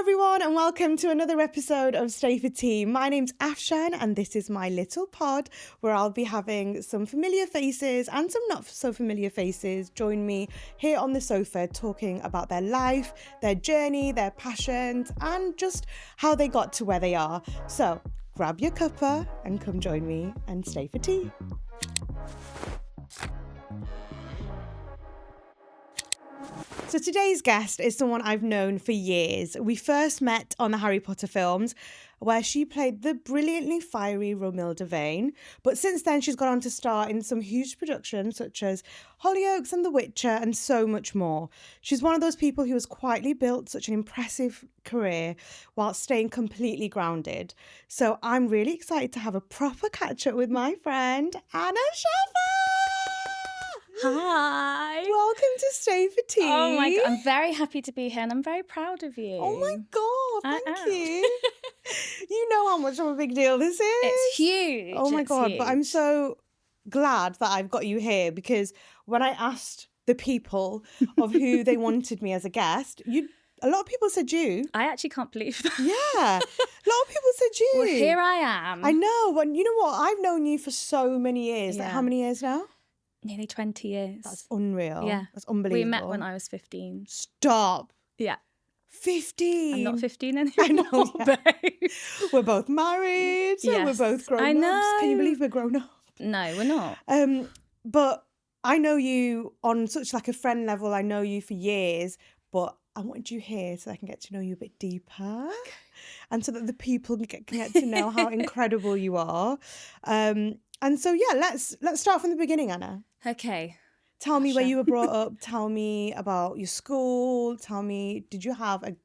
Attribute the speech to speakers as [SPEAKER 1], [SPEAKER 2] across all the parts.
[SPEAKER 1] everyone, and welcome to another episode of Stay for Tea. My name's Afshan, and this is my little pod where I'll be having some familiar faces and some not so familiar faces join me here on the sofa talking about their life, their journey, their passions, and just how they got to where they are. So grab your cuppa and come join me and stay for tea. So today's guest is someone I've known for years. We first met on the Harry Potter films, where she played the brilliantly fiery Romilda Vane. But since then, she's gone on to star in some huge productions such as Hollyoaks and The Witcher and so much more. She's one of those people who has quietly built such an impressive career while staying completely grounded. So I'm really excited to have a proper catch-up with my friend, Anna Shaffer!
[SPEAKER 2] Hi.
[SPEAKER 1] Welcome to Stay for Tea.
[SPEAKER 2] Oh my God, I'm very happy to be here and I'm very proud of you.
[SPEAKER 1] Oh my God,
[SPEAKER 2] I
[SPEAKER 1] thank you. You know how much of a big deal this is.
[SPEAKER 2] It's huge.
[SPEAKER 1] Oh my
[SPEAKER 2] it's
[SPEAKER 1] God,
[SPEAKER 2] huge.
[SPEAKER 1] but I'm so glad that I've got you here because when I asked the people of who they wanted me as a guest, a lot of people said you.
[SPEAKER 2] I actually can't believe that.
[SPEAKER 1] Yeah, a lot of people said you.
[SPEAKER 2] Well, here I am.
[SPEAKER 1] I know, but you know what? I've known you for so many years.
[SPEAKER 2] Yeah.
[SPEAKER 1] Like how many years now?
[SPEAKER 2] Nearly 20 years.
[SPEAKER 1] That's unreal.
[SPEAKER 2] Yeah.
[SPEAKER 1] That's unbelievable.
[SPEAKER 2] We met when I was 15.
[SPEAKER 1] Stop.
[SPEAKER 2] Yeah.
[SPEAKER 1] 15.
[SPEAKER 2] I'm not 15 anymore.
[SPEAKER 1] I know, yeah.
[SPEAKER 2] babe.
[SPEAKER 1] We're both married. So
[SPEAKER 2] Yes.
[SPEAKER 1] we're both grown
[SPEAKER 2] I
[SPEAKER 1] ups.
[SPEAKER 2] know.
[SPEAKER 1] Can you believe we're grown up?
[SPEAKER 2] No, we're not.
[SPEAKER 1] But I know you on such like a friend level. I know you for years, but I wanted you here so I can get to know you a bit deeper. And so that the people can get to know how incredible you are. And so, yeah, let's start from the beginning, Anna.
[SPEAKER 2] Okay.
[SPEAKER 1] Tell me where you were brought up. Tell me about your school. Tell me, did you have a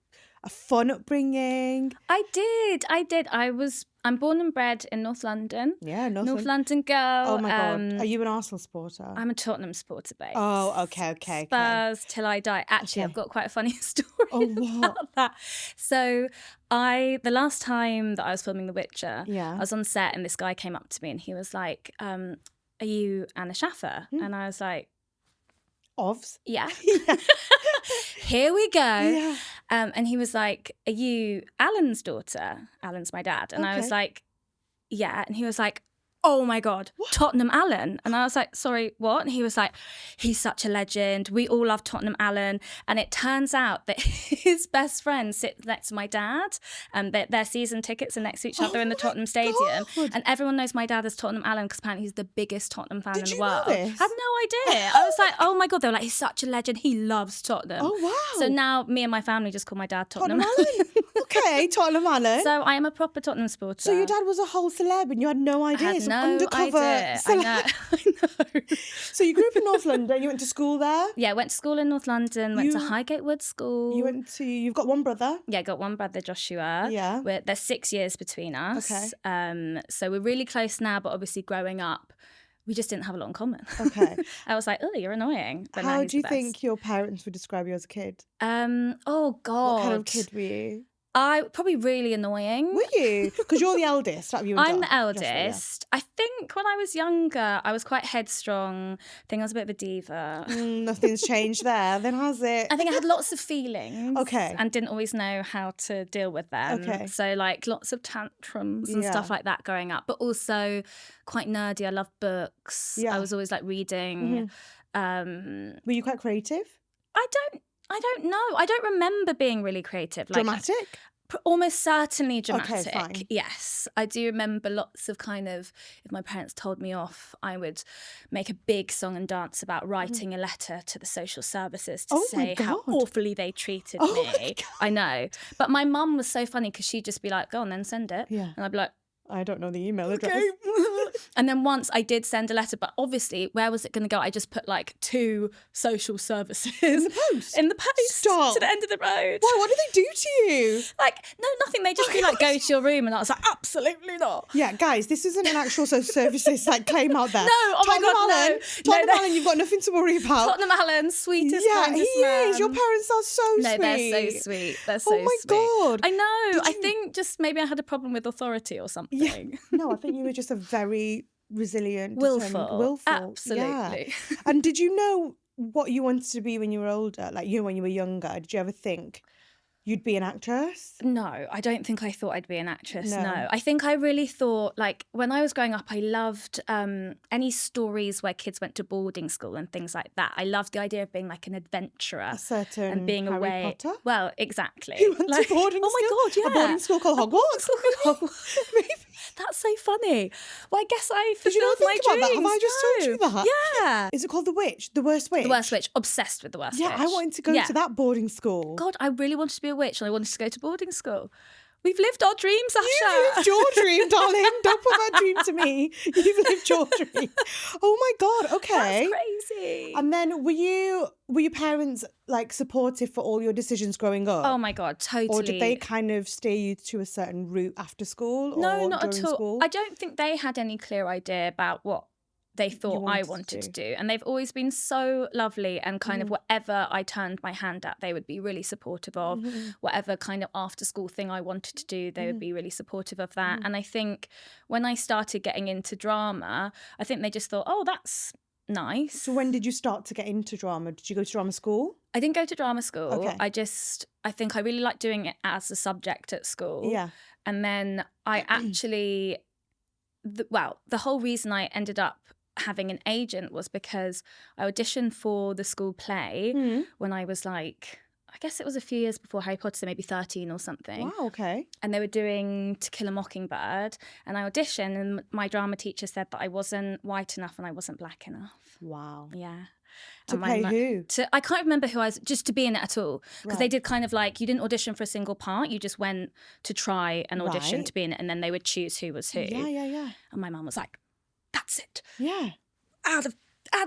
[SPEAKER 1] fun upbringing?
[SPEAKER 2] I did. I'm born and bred in North London.
[SPEAKER 1] Yeah,
[SPEAKER 2] North London girl.
[SPEAKER 1] Oh my God. Are you an Arsenal supporter?
[SPEAKER 2] I'm a Tottenham supporter, babe.
[SPEAKER 1] Oh, okay.
[SPEAKER 2] Spurs till I die. Actually,
[SPEAKER 1] Okay.
[SPEAKER 2] I've got quite a funny story
[SPEAKER 1] what?
[SPEAKER 2] about that. So the last time that I was filming The Witcher,
[SPEAKER 1] Yeah.
[SPEAKER 2] I was on set and this guy came up to me and he was like, are you Anna Shaffer? And I was like,
[SPEAKER 1] Ovs?
[SPEAKER 2] yeah. Here we go.
[SPEAKER 1] Yeah.
[SPEAKER 2] And he was like, are you Alan's daughter? Alan's my dad. And I was
[SPEAKER 1] Okay.
[SPEAKER 2] like, yeah. And he was like, oh my God, Tottenham Alan. And I was like, sorry, what? And he was like, he's such a legend. We all love Tottenham Alan. And it turns out that his best friend sits next to my dad and their season tickets are next to each other in the Tottenham Stadium.
[SPEAKER 1] God.
[SPEAKER 2] And everyone knows my dad as Tottenham Alan because apparently he's the biggest Tottenham fan in the world.
[SPEAKER 1] Did you know this?
[SPEAKER 2] I had no idea. I was like, oh my God. They were like, he's such a legend. He loves Tottenham.
[SPEAKER 1] Oh, wow.
[SPEAKER 2] So now me and my family just call my dad Tottenham
[SPEAKER 1] Tottenham
[SPEAKER 2] Alan.
[SPEAKER 1] Alan. Okay, Tottenham Alan.
[SPEAKER 2] So I am a proper Tottenham supporter.
[SPEAKER 1] So your dad was a whole celeb and you had no idea.
[SPEAKER 2] I had
[SPEAKER 1] Some
[SPEAKER 2] no
[SPEAKER 1] undercover
[SPEAKER 2] idea.
[SPEAKER 1] celeb.
[SPEAKER 2] I know.
[SPEAKER 1] So you grew up in North London. You went to school there.
[SPEAKER 2] Yeah, went to school in North London, went to Highgate Wood School.
[SPEAKER 1] You've got one brother.
[SPEAKER 2] Yeah, got one brother, Joshua.
[SPEAKER 1] Yeah.
[SPEAKER 2] There's 6 years between us.
[SPEAKER 1] Okay.
[SPEAKER 2] So we're really close now, but obviously growing up, we just didn't have a lot in common.
[SPEAKER 1] Okay.
[SPEAKER 2] I was like, oh, you're annoying. But now
[SPEAKER 1] How
[SPEAKER 2] he's
[SPEAKER 1] do you
[SPEAKER 2] the
[SPEAKER 1] think
[SPEAKER 2] best.
[SPEAKER 1] your parents would describe you as a kid?
[SPEAKER 2] Oh, God.
[SPEAKER 1] What kind of kid were you?
[SPEAKER 2] I probably really annoying.
[SPEAKER 1] Were you? Because you're the eldest. Out of you and
[SPEAKER 2] I'm the
[SPEAKER 1] Joshua,
[SPEAKER 2] eldest. I think when I was younger, I was quite headstrong. I think I was a bit of a diva.
[SPEAKER 1] yeah. Nothing's changed there. Then has it?
[SPEAKER 2] I think I had lots of feelings.
[SPEAKER 1] Okay.
[SPEAKER 2] And didn't always know how to deal with them.
[SPEAKER 1] Okay.
[SPEAKER 2] So like lots of tantrums and stuff like that growing up, but also quite nerdy. I love books.
[SPEAKER 1] Yeah.
[SPEAKER 2] I was always like reading.
[SPEAKER 1] Were you quite creative?
[SPEAKER 2] I don't know. I don't remember being really creative. Like,
[SPEAKER 1] Dramatic?
[SPEAKER 2] almost certainly dramatic.
[SPEAKER 1] fine.
[SPEAKER 2] Yes. I do remember lots of kind of, if my parents told me off, I would make a big song and dance about writing a letter to the social services to say how awfully they treated me. I know. But my mum was so funny because she'd just be like, go on then, send it.
[SPEAKER 1] Yeah.
[SPEAKER 2] And I'd be like,
[SPEAKER 1] I don't know the email address.
[SPEAKER 2] And then once I did send a letter, but obviously, where was it going to go? I just put like 2 social services
[SPEAKER 1] In the post?
[SPEAKER 2] in the post
[SPEAKER 1] Stop.
[SPEAKER 2] to the end of the road.
[SPEAKER 1] Why? What did they do to you?
[SPEAKER 2] Like, no, nothing. They just be like, go to your room. And I was like, absolutely not.
[SPEAKER 1] Yeah, guys, this isn't an actual social services like claim out there.
[SPEAKER 2] No, oh my
[SPEAKER 1] Tottenham
[SPEAKER 2] God,
[SPEAKER 1] Alan,
[SPEAKER 2] no.
[SPEAKER 1] Tottenham
[SPEAKER 2] No,
[SPEAKER 1] Alan, you've got nothing to worry about.
[SPEAKER 2] Tottenham Alan, sweetest,
[SPEAKER 1] Yeah, he
[SPEAKER 2] kindest man.
[SPEAKER 1] is. Your parents are so
[SPEAKER 2] No,
[SPEAKER 1] sweet.
[SPEAKER 2] they're so sweet. They're so
[SPEAKER 1] Oh my
[SPEAKER 2] sweet.
[SPEAKER 1] God.
[SPEAKER 2] I know. I
[SPEAKER 1] you-
[SPEAKER 2] think just maybe I had a problem with authority or something.
[SPEAKER 1] Yeah. No, I think you were just a very resilient, determined-
[SPEAKER 2] Willful.
[SPEAKER 1] Yeah.
[SPEAKER 2] Absolutely.
[SPEAKER 1] And did you know what you wanted to be when you were older? Like, when you were younger, did you ever think you'd be an actress?
[SPEAKER 2] No, I don't think I thought I'd be an actress.
[SPEAKER 1] No.
[SPEAKER 2] No. I think I really thought, like, when I was growing up, I loved any stories where kids went to boarding school and things like that. I loved the idea of being like an adventurer.
[SPEAKER 1] A certain
[SPEAKER 2] and being
[SPEAKER 1] Harry
[SPEAKER 2] away.
[SPEAKER 1] Potter?
[SPEAKER 2] Well, exactly.
[SPEAKER 1] You went to boarding school?
[SPEAKER 2] Oh my God, yeah.
[SPEAKER 1] A boarding school called Hogwarts? Maybe.
[SPEAKER 2] That's so funny. Well, I guess I
[SPEAKER 1] Did you not
[SPEAKER 2] fulfilled my
[SPEAKER 1] think about that?
[SPEAKER 2] dreams.
[SPEAKER 1] Have I just told you that?
[SPEAKER 2] Yeah.
[SPEAKER 1] Is it called The Witch? The Worst Witch?
[SPEAKER 2] The Worst Witch. Obsessed with The Worst Witch.
[SPEAKER 1] Yeah, I wanted to go to that boarding school.
[SPEAKER 2] God, I really wanted to be a witch and I wanted to go to boarding school. We've lived our dreams, Afshan.
[SPEAKER 1] You've lived your dream, darling. Don't put that dream to me. You've lived your dream. Oh my God, okay.
[SPEAKER 2] That's crazy.
[SPEAKER 1] And then were your parents like supportive for all your decisions growing up?
[SPEAKER 2] Oh my God, totally.
[SPEAKER 1] Or did they kind of steer you to a certain route after school?
[SPEAKER 2] No,
[SPEAKER 1] or
[SPEAKER 2] not at
[SPEAKER 1] during
[SPEAKER 2] all.
[SPEAKER 1] School?
[SPEAKER 2] I don't think they had any clear idea about what they thought I wanted to do. And they've always been so lovely and kind of whatever I turned my hand at, they would be really supportive of. Whatever kind of after school thing I wanted to do, they would be really supportive of that. And I think when I started getting into drama, I think they just thought, oh, that's nice.
[SPEAKER 1] So when did you start to get into drama? Did you go to drama school?
[SPEAKER 2] I didn't go to drama school.
[SPEAKER 1] Okay.
[SPEAKER 2] I think I really liked doing it as a subject at school.
[SPEAKER 1] Yeah.
[SPEAKER 2] And then I actually, the whole reason I ended up having an agent was because I auditioned for the school play when I was like, I guess it was a few years before Harry Potter, so maybe 13 or something.
[SPEAKER 1] Wow, okay.
[SPEAKER 2] And they were doing To Kill a Mockingbird. And I auditioned and my drama teacher said that I wasn't white enough and I wasn't black enough.
[SPEAKER 1] Wow.
[SPEAKER 2] Yeah.
[SPEAKER 1] To play who?
[SPEAKER 2] I can't remember who I was, just to be in it at all. Because they
[SPEAKER 1] Right.
[SPEAKER 2] did kind of like, you didn't audition for a single part, you just went to try and audition
[SPEAKER 1] Right.
[SPEAKER 2] to be in it and then they would choose who was who.
[SPEAKER 1] Yeah.
[SPEAKER 2] And my mum was like, that's it.
[SPEAKER 1] Yeah.
[SPEAKER 2] Out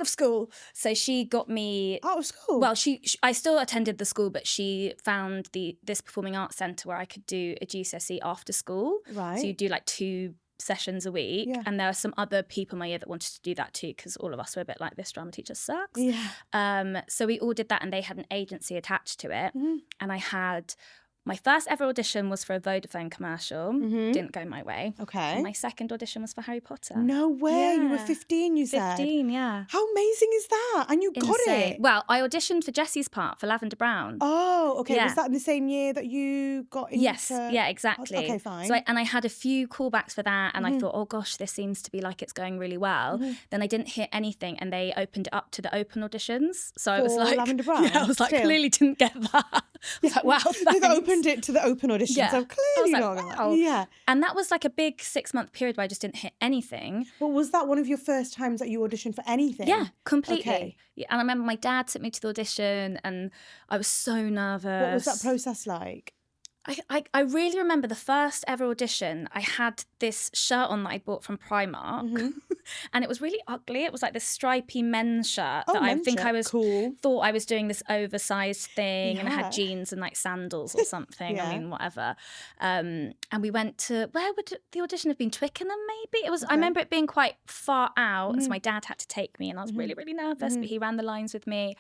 [SPEAKER 2] of school. So she got me
[SPEAKER 1] Out of school?
[SPEAKER 2] well, I still attended the school, but she found this performing arts centre where I could do a GCSE after school.
[SPEAKER 1] Right.
[SPEAKER 2] So you do like 2 sessions a week.
[SPEAKER 1] Yeah.
[SPEAKER 2] And there are some other people in my year that wanted to do that too, because all of us were a bit like, this drama teacher sucks.
[SPEAKER 1] Yeah.
[SPEAKER 2] So we all did that and they had an agency attached to it. And I had my first ever audition was for a Vodafone commercial. Didn't go my way.
[SPEAKER 1] Okay.
[SPEAKER 2] And my second audition was for Harry Potter.
[SPEAKER 1] No way. You were
[SPEAKER 2] Yeah.
[SPEAKER 1] 15, you said.
[SPEAKER 2] 15, yeah.
[SPEAKER 1] How amazing is that? And you got
[SPEAKER 2] Insane.
[SPEAKER 1] it.
[SPEAKER 2] Well, I auditioned for Jessie's part for Lavender Brown.
[SPEAKER 1] Oh, okay.
[SPEAKER 2] Yeah.
[SPEAKER 1] Was that in the same year that you got into...
[SPEAKER 2] Yes, yeah, exactly.
[SPEAKER 1] Okay, fine.
[SPEAKER 2] So I had a few callbacks for that and I thought, oh gosh, this seems to be like it's going really well. Then I didn't hear anything and they opened it up to the open auditions. So I was
[SPEAKER 1] For
[SPEAKER 2] like,
[SPEAKER 1] Lavender Brown?
[SPEAKER 2] yeah, I was like,
[SPEAKER 1] Still?
[SPEAKER 2] clearly didn't get that. I was like, wow,
[SPEAKER 1] They've
[SPEAKER 2] thanks.
[SPEAKER 1] opened it to the open auditions.
[SPEAKER 2] Yeah.
[SPEAKER 1] So
[SPEAKER 2] I was
[SPEAKER 1] clearly
[SPEAKER 2] like,
[SPEAKER 1] not gonna-
[SPEAKER 2] wow.
[SPEAKER 1] Yeah.
[SPEAKER 2] And that was like a big 6-month period where I just didn't hit anything.
[SPEAKER 1] Well, was that one of your first times that you auditioned for anything?
[SPEAKER 2] Yeah, completely.
[SPEAKER 1] Okay.
[SPEAKER 2] Yeah, and I remember my dad took me to the audition and I was so nervous.
[SPEAKER 1] What was that process like?
[SPEAKER 2] I really remember the first ever audition. I had this shirt on that I bought from Primark and it was really ugly. It was like this stripy men's shirt that I
[SPEAKER 1] men's
[SPEAKER 2] think
[SPEAKER 1] shirt.
[SPEAKER 2] I was
[SPEAKER 1] Cool.
[SPEAKER 2] thought I was doing this oversized thing and I
[SPEAKER 1] Yeah.
[SPEAKER 2] had jeans and like sandals or something.
[SPEAKER 1] Yeah.
[SPEAKER 2] I mean, whatever. And we went to, where would the audition have been? Twickenham maybe? It was. I remember it being quite far out and so my dad had to take me and I was really, really nervous but he ran the lines with me.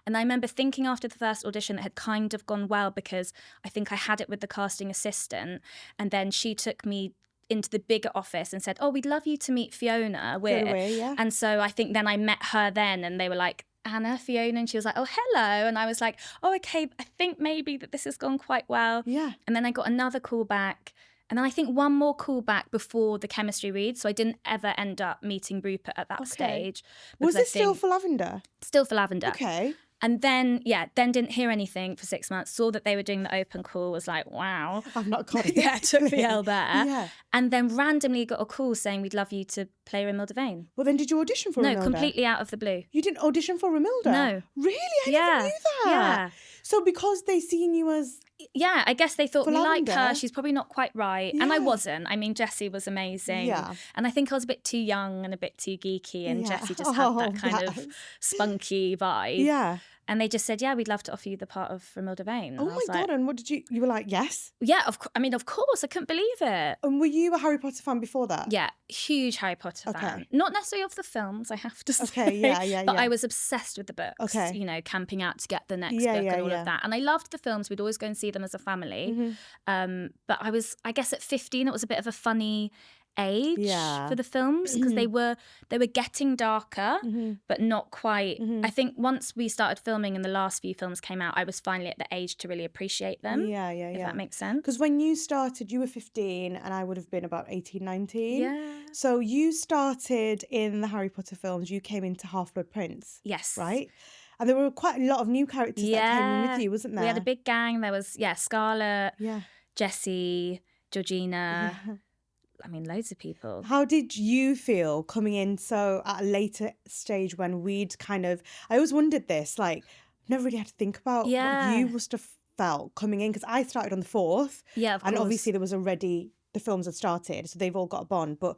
[SPEAKER 2] And I remember thinking after the first audition it had kind of gone well because I think I had it with the casting assistant and then she took me into the bigger office and said, oh, we'd love you to meet Fiona Weir.
[SPEAKER 1] Yeah.
[SPEAKER 2] And so I think then I met her then and they were like, Anna, Fiona, and she was like, oh, hello. And I was like, oh, okay, I think maybe that this has gone quite well.
[SPEAKER 1] Yeah.
[SPEAKER 2] And then I got another call back. And then I think one more call back before the chemistry read. So I didn't ever end up meeting Rupert at that stage.
[SPEAKER 1] Was
[SPEAKER 2] because I
[SPEAKER 1] it still
[SPEAKER 2] think-
[SPEAKER 1] for Lavender?
[SPEAKER 2] Still for Lavender.
[SPEAKER 1] Okay.
[SPEAKER 2] And then, then didn't hear anything for 6 months. Saw that they were doing the open call, was like, wow.
[SPEAKER 1] I've not got it.
[SPEAKER 2] Yeah, took the L there.
[SPEAKER 1] Yeah.
[SPEAKER 2] And then randomly got a call saying, we'd love you to play Romilda Vane.
[SPEAKER 1] Well, then did you audition for
[SPEAKER 2] No,
[SPEAKER 1] Romilda?
[SPEAKER 2] completely out of the blue.
[SPEAKER 1] You didn't audition for Romilda?
[SPEAKER 2] No.
[SPEAKER 1] Really? I
[SPEAKER 2] Yeah.
[SPEAKER 1] never knew that.
[SPEAKER 2] Yeah.
[SPEAKER 1] So because they seen you as...
[SPEAKER 2] Yeah, I guess they thought
[SPEAKER 1] For
[SPEAKER 2] we like
[SPEAKER 1] Lavender?
[SPEAKER 2] her. She's probably not quite right. And I
[SPEAKER 1] Yeah.
[SPEAKER 2] wasn't. I mean, Jessie was amazing.
[SPEAKER 1] Yeah.
[SPEAKER 2] And I think I was a bit too young and a bit too geeky. And
[SPEAKER 1] Yeah.
[SPEAKER 2] Jessie just had
[SPEAKER 1] Oh,
[SPEAKER 2] that kind
[SPEAKER 1] bless.
[SPEAKER 2] of spunky vibe.
[SPEAKER 1] Yeah.
[SPEAKER 2] And they just said, yeah, we'd love to offer you the part of Romilda Vane. And
[SPEAKER 1] Oh
[SPEAKER 2] I
[SPEAKER 1] my
[SPEAKER 2] was
[SPEAKER 1] God.
[SPEAKER 2] like,
[SPEAKER 1] And what did you... You were like, yes?
[SPEAKER 2] yeah, of course. I couldn't believe it.
[SPEAKER 1] And were you a Harry Potter fan before that?
[SPEAKER 2] Yeah, huge Harry Potter
[SPEAKER 1] Okay.
[SPEAKER 2] fan. Not necessarily of the films, I have to say.
[SPEAKER 1] Okay, yeah.
[SPEAKER 2] But I was obsessed with the books.
[SPEAKER 1] Okay.
[SPEAKER 2] You know, camping out to get the next
[SPEAKER 1] Yeah,
[SPEAKER 2] book
[SPEAKER 1] yeah,
[SPEAKER 2] and all
[SPEAKER 1] yeah.
[SPEAKER 2] of that. And I loved the films. We'd always go and see them as a family. But I guess at 15, it was a bit of a funny age
[SPEAKER 1] Yeah.
[SPEAKER 2] for the films because they were getting darker, but not quite. I think once we started filming and the last few films came out, I was finally at the age to really appreciate them.
[SPEAKER 1] Yeah.
[SPEAKER 2] If that makes sense.
[SPEAKER 1] Because when you started, you were 15 and I would have been about 18, 19.
[SPEAKER 2] Yeah.
[SPEAKER 1] So you started in the Harry Potter films, you came into Half-Blood Prince.
[SPEAKER 2] Yes.
[SPEAKER 1] Right? And there were quite a lot of new characters that came in with you, wasn't there?
[SPEAKER 2] We had a big gang. There was, Scarlett,
[SPEAKER 1] Yeah.
[SPEAKER 2] Jessie, Georgina. Yeah. I mean, loads of people.
[SPEAKER 1] How did you feel coming in so at a later stage when we'd kind of... I always wondered this, like, never really had to think about what you must have felt coming in, because I started on the 4th.
[SPEAKER 2] Yeah, of course.
[SPEAKER 1] And obviously there was already... The films had started, so they've all got a bond, but...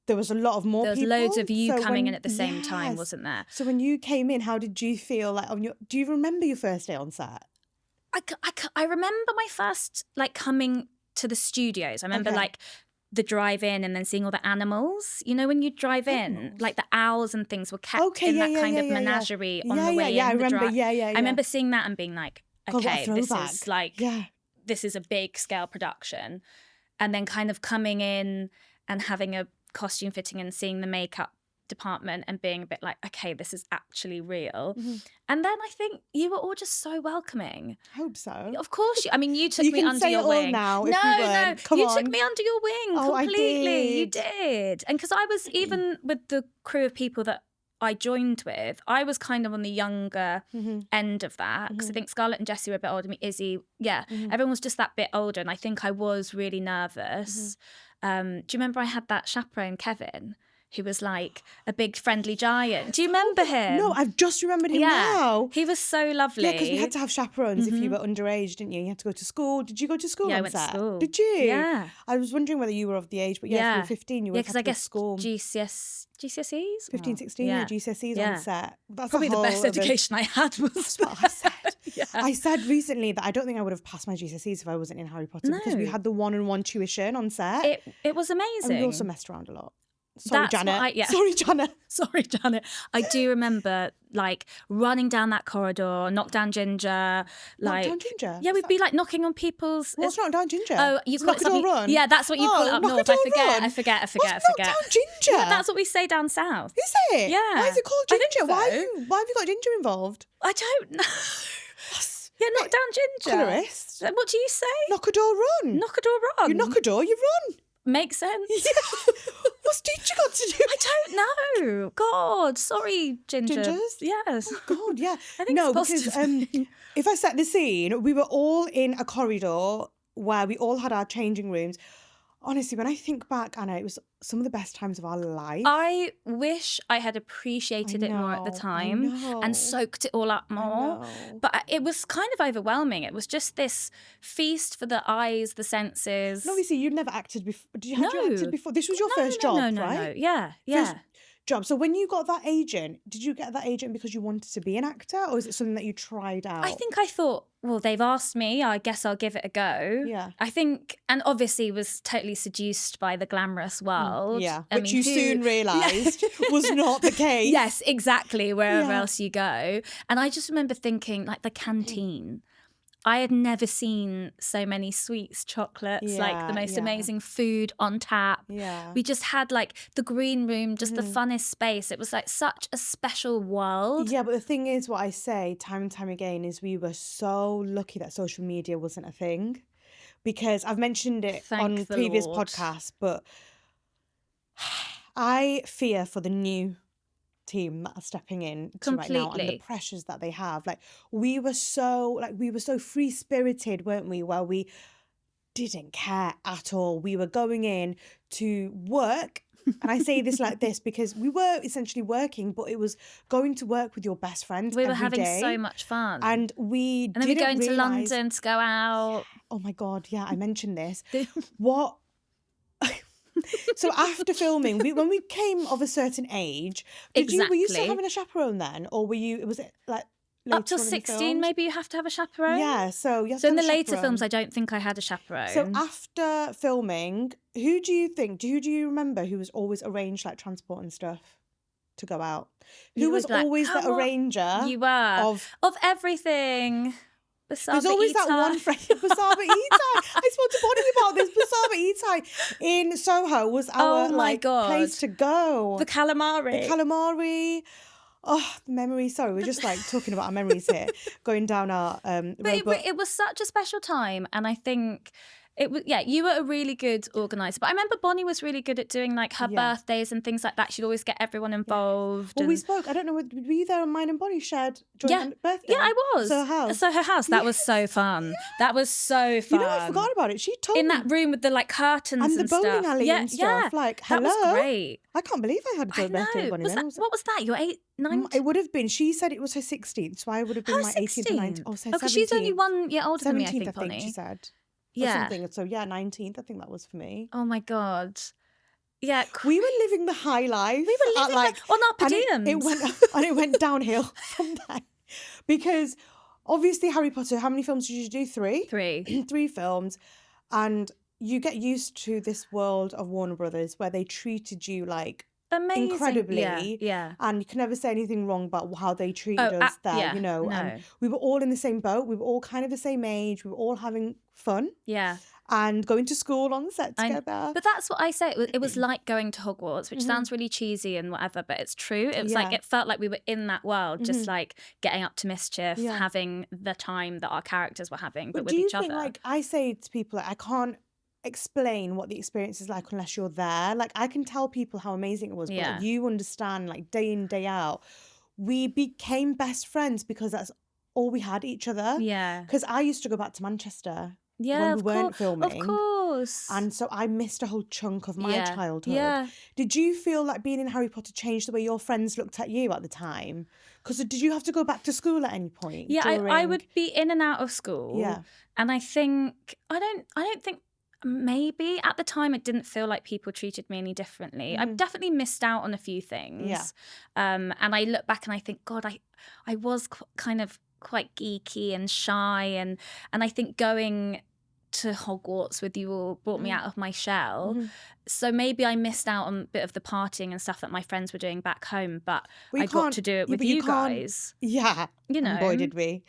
[SPEAKER 1] There was a lot of more people.
[SPEAKER 2] There was loads of you coming in at the same time, wasn't there?
[SPEAKER 1] So when you came in, how did you feel? Like, do you remember your first day on set?
[SPEAKER 2] I remember my first, like, coming to the studios. I remember, like, the drive-in and then seeing all the animals. You know, when you drive in, like, the owls and things were kept in that kind of menagerie on the way in.
[SPEAKER 1] I remember, I
[SPEAKER 2] remember seeing that and being like, okay,
[SPEAKER 1] God,
[SPEAKER 2] this is, like, this is a big-scale production. And then kind of coming in and having a costume fitting and seeing the makeup department and being a bit like, okay, this is actually real. And then I think you were all just so welcoming.
[SPEAKER 1] I hope so.
[SPEAKER 2] Of course. You mean, you took me under your wing.
[SPEAKER 1] Now,
[SPEAKER 2] no,
[SPEAKER 1] Come
[SPEAKER 2] you
[SPEAKER 1] on.
[SPEAKER 2] took me under your wing completely. You did. And because I was, even with the crew of people that I joined with, I was kind of on the younger end of that, because I think Scarlett and Jessie were a bit older. I mean, Izzy, everyone was just that bit older, and I think I was really nervous. Do you remember I had that chaperone, Kevin, who was like a big friendly giant? Do you remember him?
[SPEAKER 1] No, I've just remembered him now.
[SPEAKER 2] He was so lovely.
[SPEAKER 1] Yeah, because we had to have chaperones if you were underage, didn't you? You had to go to school. Did you go to school?
[SPEAKER 2] Yeah,
[SPEAKER 1] on
[SPEAKER 2] I went
[SPEAKER 1] set?
[SPEAKER 2] to school.
[SPEAKER 1] Did you?
[SPEAKER 2] Yeah.
[SPEAKER 1] I was wondering whether you were of the age, but if you were 15, you would have
[SPEAKER 2] because
[SPEAKER 1] to
[SPEAKER 2] I
[SPEAKER 1] go
[SPEAKER 2] guess
[SPEAKER 1] to school.
[SPEAKER 2] GCSEs?
[SPEAKER 1] 15, 16, GCSEs on set. That's
[SPEAKER 2] probably the best education I had was
[SPEAKER 1] That's what I said. I said recently that I don't think I would have passed my GCSEs if I wasn't in Harry Potter, because we had the 1-on-1 tuition on set.
[SPEAKER 2] It was amazing.
[SPEAKER 1] And we also messed around a lot. Sorry, Janet.
[SPEAKER 2] Sorry, Janet. I do remember, like, running down that corridor, knock down Ginger.
[SPEAKER 1] Knock down Ginger?
[SPEAKER 2] Yeah, we'd be like knocking on people's.
[SPEAKER 1] What's knock down Ginger?
[SPEAKER 2] Oh, you call it something.
[SPEAKER 1] Run?
[SPEAKER 2] Yeah, that's what you call it up north. I forget.
[SPEAKER 1] What's knock down Ginger?
[SPEAKER 2] Yeah, that's what we say down south.
[SPEAKER 1] Is it?
[SPEAKER 2] Yeah.
[SPEAKER 1] Why is it called
[SPEAKER 2] I think
[SPEAKER 1] Ginger?
[SPEAKER 2] so.
[SPEAKER 1] Why have you got Ginger involved?
[SPEAKER 2] I don't know. Yeah, knock down Ginger.
[SPEAKER 1] Colorist.
[SPEAKER 2] What do you say?
[SPEAKER 1] Knock a door, run.
[SPEAKER 2] Knock a door, run.
[SPEAKER 1] You knock a door, you run.
[SPEAKER 2] Makes sense.
[SPEAKER 1] Yeah. What's Ginger got to do?
[SPEAKER 2] I don't know. God, sorry, Ginger.
[SPEAKER 1] Gingers?
[SPEAKER 2] Yes.
[SPEAKER 1] Oh, God, yeah.
[SPEAKER 2] I think it's
[SPEAKER 1] because if I set the scene, we were all in a corridor where we all had our changing rooms. Honestly, when I think back, Anna, it was some of the best times of our life.
[SPEAKER 2] I wish I had appreciated it more at the time and soaked it all up more. But it was kind of overwhelming. It was just this feast for the eyes, the senses.
[SPEAKER 1] And obviously, you'd never acted before. Had you acted before? This was your first job, right?
[SPEAKER 2] No. Yeah.
[SPEAKER 1] First job. So when you got that agent, did you get that agent because you wanted to be an actor, or is it something that you tried out?
[SPEAKER 2] I think I thought, well, they've asked me, I guess I'll give it a go.
[SPEAKER 1] Yeah.
[SPEAKER 2] I think, and obviously was totally seduced by the glamorous world.
[SPEAKER 1] Yeah, which you soon realised was not the case.
[SPEAKER 2] Yes, exactly, wherever else you go. And I just remember thinking, like, the canteen. I had never seen so many sweets, chocolates, like the most amazing food on tap.
[SPEAKER 1] Yeah.
[SPEAKER 2] We just had like the green room, just the funnest space. It was like such a special world.
[SPEAKER 1] Yeah, but the thing is, what I say time and time again is we were so lucky that social media wasn't a thing, because I've mentioned it on previous podcasts, but I fear for the new team that are stepping in right now and the pressures that they have. Like we were so free spirited, weren't we? Where we didn't care at all. We were going in to work, and I say this like this because we were essentially working, but it was going to work with your best friends.
[SPEAKER 2] We were having so much fun,
[SPEAKER 1] and then we going
[SPEAKER 2] to London to go out.
[SPEAKER 1] Oh my God! Yeah, I mentioned this. What? So after filming, when we came of a certain age, were you still having a chaperone then, or was it like
[SPEAKER 2] up till 16? Maybe you have to have a chaperone.
[SPEAKER 1] Yeah, so
[SPEAKER 2] in the later films, I don't think I had a chaperone.
[SPEAKER 1] So after filming, who do you remember who was always arranged like transport and stuff to go out? Who was always the arranger?
[SPEAKER 2] You were of everything.
[SPEAKER 1] There's always that one friend, Basaba Itai. I spoke to Bonnie about this. Basaba why in Soho was our place to go.
[SPEAKER 2] The calamari.
[SPEAKER 1] Oh, the memories. Sorry, we're just talking about our memories here, going down our road.
[SPEAKER 2] But it was such a special time, and I think it was. Yeah, you were a really good organizer. But I remember Bonnie was really good at doing her birthdays and things like that. She'd always get everyone involved.
[SPEAKER 1] Well, we spoke. I don't know. Were you there on mine and Bonnie shared joint birthday?
[SPEAKER 2] Yeah, I was.
[SPEAKER 1] So
[SPEAKER 2] her house. That was so fun. That was so fun.
[SPEAKER 1] You know, I forgot about it. She told me
[SPEAKER 2] in that room with the curtains and
[SPEAKER 1] the bowling
[SPEAKER 2] stuff.
[SPEAKER 1] alley and stuff. Hello.
[SPEAKER 2] That was great.
[SPEAKER 1] I can't believe I had a joint birthday with Bonnie.
[SPEAKER 2] What was that? Your 9th?
[SPEAKER 1] It would have been. She said it was her 16th, so I would have been my 18th or 19th. Oh, so
[SPEAKER 2] because she's only 1 year older than me, I think, Bonnie.
[SPEAKER 1] She said.
[SPEAKER 2] Yeah.
[SPEAKER 1] So 19th, I think that was for me.
[SPEAKER 2] Oh my God. Yeah.
[SPEAKER 1] We were living the high life.
[SPEAKER 2] We were living on our per diems.
[SPEAKER 1] It went downhill from there. Because obviously Harry Potter, how many films did you do? 3?
[SPEAKER 2] 3.
[SPEAKER 1] 3 films. And you get used to this world of Warner Brothers where they treated you
[SPEAKER 2] amazing.
[SPEAKER 1] Incredibly.
[SPEAKER 2] Yeah.
[SPEAKER 1] And you can never say anything wrong about how they treated us there, you know.
[SPEAKER 2] No.
[SPEAKER 1] And we were all in the same boat. We were all kind of the same age. We were all having fun.
[SPEAKER 2] Yeah.
[SPEAKER 1] And going to school on the set together.
[SPEAKER 2] But that's what I say. It was like going to Hogwarts, which sounds really cheesy and whatever, but it's true. It was it felt like we were in that world, just getting up to mischief, having the time that our characters were having, but with each other.
[SPEAKER 1] Do you think, I say to people, I can't explain what the experience is like unless you're there. I can tell people how amazing it was, but you understand, day in, day out. We became best friends because that's all we had, each other.
[SPEAKER 2] Yeah.
[SPEAKER 1] Because I used to go back to Manchester when we weren't filming.
[SPEAKER 2] Of course.
[SPEAKER 1] And so I missed a whole chunk of my childhood.
[SPEAKER 2] Yeah.
[SPEAKER 1] Did you feel like being in Harry Potter changed the way your friends looked at you at the time? Because did you have to go back to school at any point?
[SPEAKER 2] Yeah, I would be in and out of school.
[SPEAKER 1] Yeah.
[SPEAKER 2] And I think, I don't think, maybe at the time it didn't feel like people treated me any differently. I definitely missed out on a few things.
[SPEAKER 1] Yeah.
[SPEAKER 2] And I look back and I think, God, I was kind of quite geeky and shy, and I think going to Hogwarts with you all brought me out of my shell. So maybe I missed out on a bit of the partying and stuff that my friends were doing back home, but I got to do it with you guys.
[SPEAKER 1] Yeah.
[SPEAKER 2] You know.
[SPEAKER 1] And boy, did we.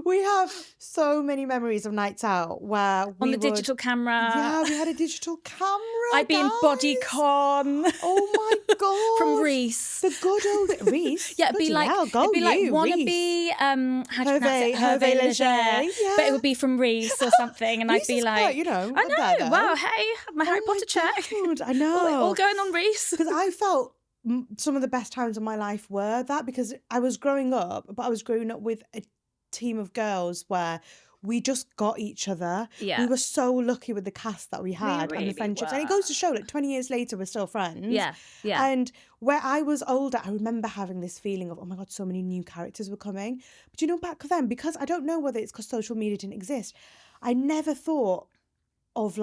[SPEAKER 1] We have so many memories of nights out where we
[SPEAKER 2] on the digital camera.
[SPEAKER 1] Yeah, we had a digital camera.
[SPEAKER 2] I'd be in bodycon.
[SPEAKER 1] Oh my God.
[SPEAKER 2] From Reese.
[SPEAKER 1] The good old Reese.
[SPEAKER 2] Yeah, it'd be like wannabe how do you pronounce it?
[SPEAKER 1] Hervé Leger.
[SPEAKER 2] Yeah. But it would be from Reese or something, and
[SPEAKER 1] Reese
[SPEAKER 2] I'd be like,
[SPEAKER 1] quite,
[SPEAKER 2] I know. Wow, hey, my Harry Potter check.
[SPEAKER 1] God, I know.
[SPEAKER 2] all going on Reese.
[SPEAKER 1] Because I felt some of the best times of my life were that, because I was growing up, but I was growing up with a team of girls where we just got each other.
[SPEAKER 2] Yeah.
[SPEAKER 1] We were so lucky with the cast that we had and the friendships. And it goes to show, 20 years later, we're still friends.
[SPEAKER 2] Yeah, yeah.
[SPEAKER 1] And where I was older, I remember having this feeling of, oh my God, so many new characters were coming. But back then, because I don't know whether it's because social media didn't exist, I never thought of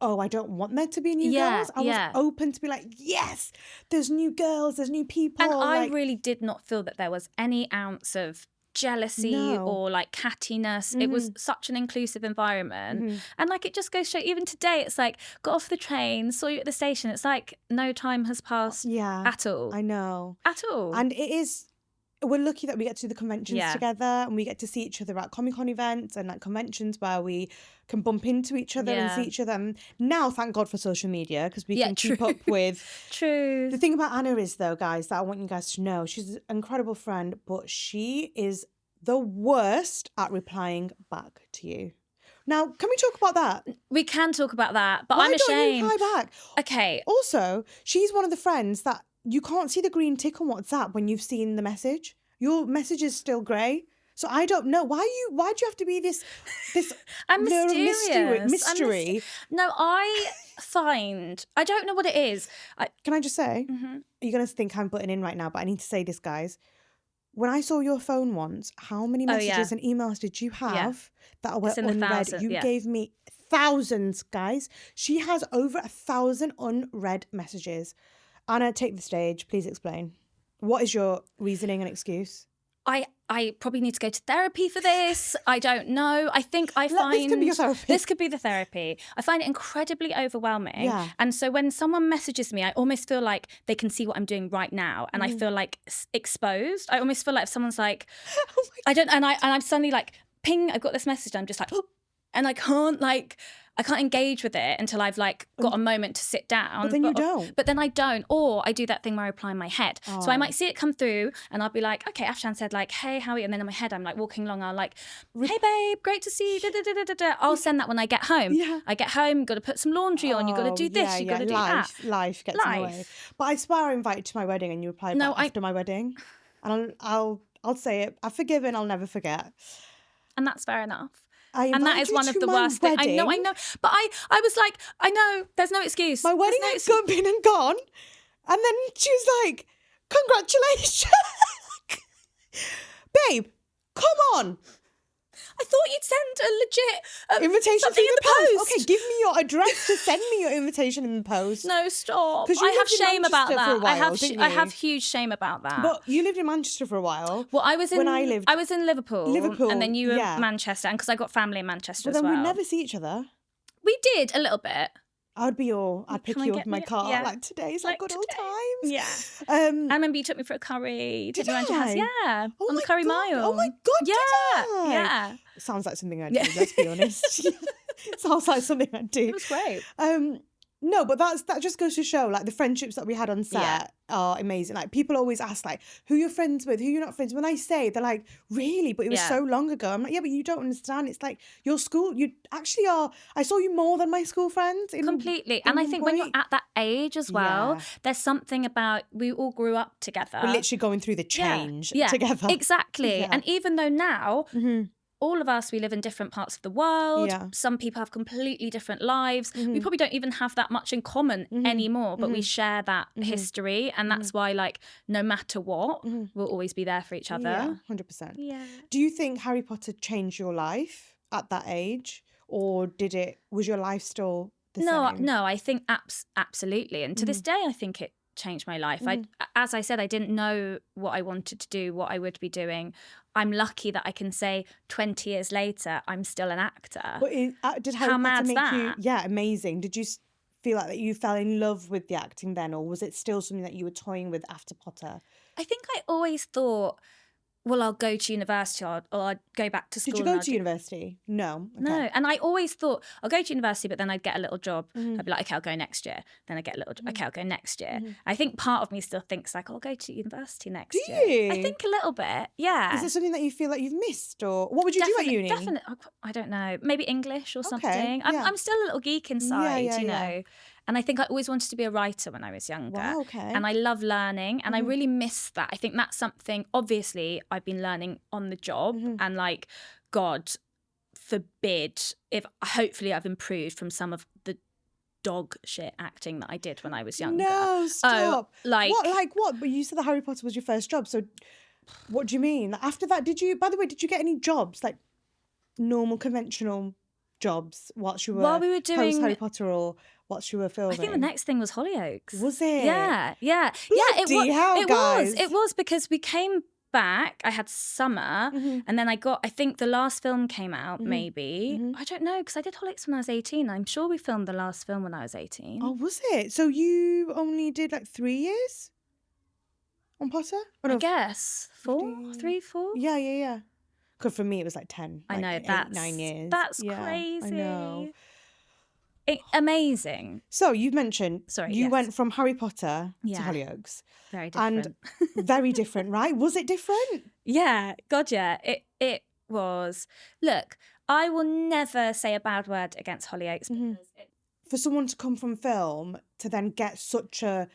[SPEAKER 1] oh, I don't want there to be new girls. I was open to be like, yes, there's new girls, there's new people.
[SPEAKER 2] And I really did not feel that there was any ounce of jealousy or cattiness. It was such an inclusive environment. And it just goes straight, even today, it's got off the train, saw you at the station. It's no time has passed at all.
[SPEAKER 1] I know.
[SPEAKER 2] At all.
[SPEAKER 1] And it is, we're lucky that we get to do the conventions together, and we get to see each other at Comic-Con events and conventions where we can bump into each other and see each other. And now, thank God for social media, because we can keep up with.
[SPEAKER 2] True.
[SPEAKER 1] The thing about Anna is, though, guys, that I want you guys to know, she's an incredible friend, but she is the worst at replying back to you. Now, can we talk about that?
[SPEAKER 2] We can talk about that, but
[SPEAKER 1] Why
[SPEAKER 2] I'm ashamed.
[SPEAKER 1] Don't you reply back?
[SPEAKER 2] Okay.
[SPEAKER 1] Also, she's one of the friends that you can't see the green tick on WhatsApp when you've seen the message. Your message is still grey. So I don't know. Why do you have to be this
[SPEAKER 2] I'm mysterious.
[SPEAKER 1] Mystery?
[SPEAKER 2] No, I don't know what it is.
[SPEAKER 1] Can I just say, you're going to think I'm butting in right now, but I need to say this, guys. When I saw your phone once, how many messages and emails did you have that were unread? You gave me thousands, guys. She has over 1,000 unread messages. Anna, take the stage. Please explain. What is your reasoning and excuse?
[SPEAKER 2] I probably need to go to therapy for this. I don't know. I think I find...
[SPEAKER 1] This could be your therapy.
[SPEAKER 2] This could be the therapy. I find it incredibly overwhelming. Yeah. And so when someone messages me, I almost feel like they can see what I'm doing right now. And I feel exposed. I almost feel like if someone's like... Oh my God. I don't... And I'm suddenly ping, I've got this message. I'm just like... Oh. and I can't engage with it until I've like got a moment to sit down.
[SPEAKER 1] But then you don't.
[SPEAKER 2] But then I don't. Or I do that thing where I reply in my head. So I might see it come through and I'll be like, okay, Afshan said like, hey, how are you? And then in my head, I'm like walking along. I'll like, hey babe, great to see you. Da, da, da, da, da, da. I'll send that when I get home.
[SPEAKER 1] Yeah.
[SPEAKER 2] I get home, you've got to put some laundry on. You've got to do this. You've got to do that.
[SPEAKER 1] Life gets in the way. But I swear I invited you to my wedding and you replied back after my wedding. And I'll say it. I've forgiven. I'll never forget.
[SPEAKER 2] And that's fair enough.
[SPEAKER 1] And
[SPEAKER 2] that is one of the worst things. I know. But I was like, I know, there's no excuse.
[SPEAKER 1] My wedding had been and gone. And then she was like, congratulations. Babe, come on.
[SPEAKER 2] I thought you'd send a legit
[SPEAKER 1] invitation
[SPEAKER 2] something
[SPEAKER 1] in
[SPEAKER 2] the post.
[SPEAKER 1] Okay, give me your address to send me your invitation in the post.
[SPEAKER 2] No, stop. I have shame about that. I have huge shame about that.
[SPEAKER 1] But you lived in Manchester for a while.
[SPEAKER 2] Well, I was in Liverpool, and then you were in Manchester, and because I got family in Manchester as well.
[SPEAKER 1] But then we'd never see each other.
[SPEAKER 2] We did a little bit.
[SPEAKER 1] I'd pick you up in my car like today's like good old times.
[SPEAKER 2] Yeah. I remember you took me for a curry.
[SPEAKER 1] Did I?
[SPEAKER 2] Yeah. On the Curry Mile.
[SPEAKER 1] Oh my God.
[SPEAKER 2] Yeah. Yeah.
[SPEAKER 1] Sounds like something I'd do, let's be honest. Sounds like something I'd do.
[SPEAKER 2] It was great.
[SPEAKER 1] No, but that just goes to show like the friendships that we had on set are amazing. Like people always ask like who you're friends with, who you're not friends with. When I say, they're like, really? But it was so long ago. I'm like, yeah, but you don't understand. It's like your school, you actually are, I saw you more than my school friends.
[SPEAKER 2] Completely. And I think when you're at that age as well, there's something about, we all grew up together.
[SPEAKER 1] We're literally going through the change together.
[SPEAKER 2] Exactly. And even though now, all of us, we live in different parts of the world.
[SPEAKER 1] Yeah.
[SPEAKER 2] Some people have completely different lives. We probably don't even have that much in common anymore, but we share that history. And that's why, like, no matter what, we'll always be there for each other.
[SPEAKER 1] Yeah, 100%.
[SPEAKER 2] Yeah.
[SPEAKER 1] Do you think Harry Potter changed your life at that age? Or was your life still the same?
[SPEAKER 2] No, I think absolutely. And to this day, I think it changed my life. As I said, I didn't know what I wanted to do, what I would be doing. I'm lucky that I can say 20 years later, I'm still an actor.
[SPEAKER 1] But did Harry Potter make you? Yeah, amazing. Did you feel like that you fell in love with the acting then, or was it still something that you were toying with after Potter?
[SPEAKER 2] I think I always thought, well, I'll go to university or I'll go back to school.
[SPEAKER 1] Did you go to university? No. Okay.
[SPEAKER 2] No. And I always thought, I'll go to university, but then I'd get a little job. I'd be like, okay, I'll go next year. Then I get a little job. Okay, I'll go next year. I think part of me still thinks like, I'll go to university next year.
[SPEAKER 1] Do you?
[SPEAKER 2] I think a little bit, yeah.
[SPEAKER 1] Is it something that you feel like you've missed? Or what would you do at uni?
[SPEAKER 2] Definitely. I don't know. Maybe English or something. I'm still a little geek inside, you know. And I think I always wanted to be a writer when I was younger.
[SPEAKER 1] Wow, okay.
[SPEAKER 2] And I love learning and I really miss that. I think that's something, obviously, I've been learning on the job and like, God forbid, if hopefully I've improved from some of the dog shit acting that I did when I was younger.
[SPEAKER 1] No, stop.
[SPEAKER 2] What?
[SPEAKER 1] But you said that Harry Potter was your first job. So what do you mean? After that, did you get any jobs, like normal, conventional jobs while we were doing post Harry Potter or what you were filming?
[SPEAKER 2] I think the next thing was Hollyoaks.
[SPEAKER 1] Was it?
[SPEAKER 2] Yeah. It was because we came back. I had summer, and then I think the last film came out. Maybe I don't know because I did Hollyoaks when I was 18. I'm sure we filmed the last film when I was 18.
[SPEAKER 1] Oh, was it? So you only did like 3 years on Potter?
[SPEAKER 2] I guess 4.
[SPEAKER 1] Yeah. Because for me it was like 10.
[SPEAKER 2] I know,
[SPEAKER 1] that's 9 years.
[SPEAKER 2] That's crazy.
[SPEAKER 1] I know.
[SPEAKER 2] Amazing.
[SPEAKER 1] So you mentioned you went from Harry Potter to Hollyoaks.
[SPEAKER 2] Very different.
[SPEAKER 1] And very different, right? Was it different?
[SPEAKER 2] Yeah. God, yeah. It was. Look, I will never say a bad word against Hollyoaks.
[SPEAKER 1] For someone to come from film to then get such a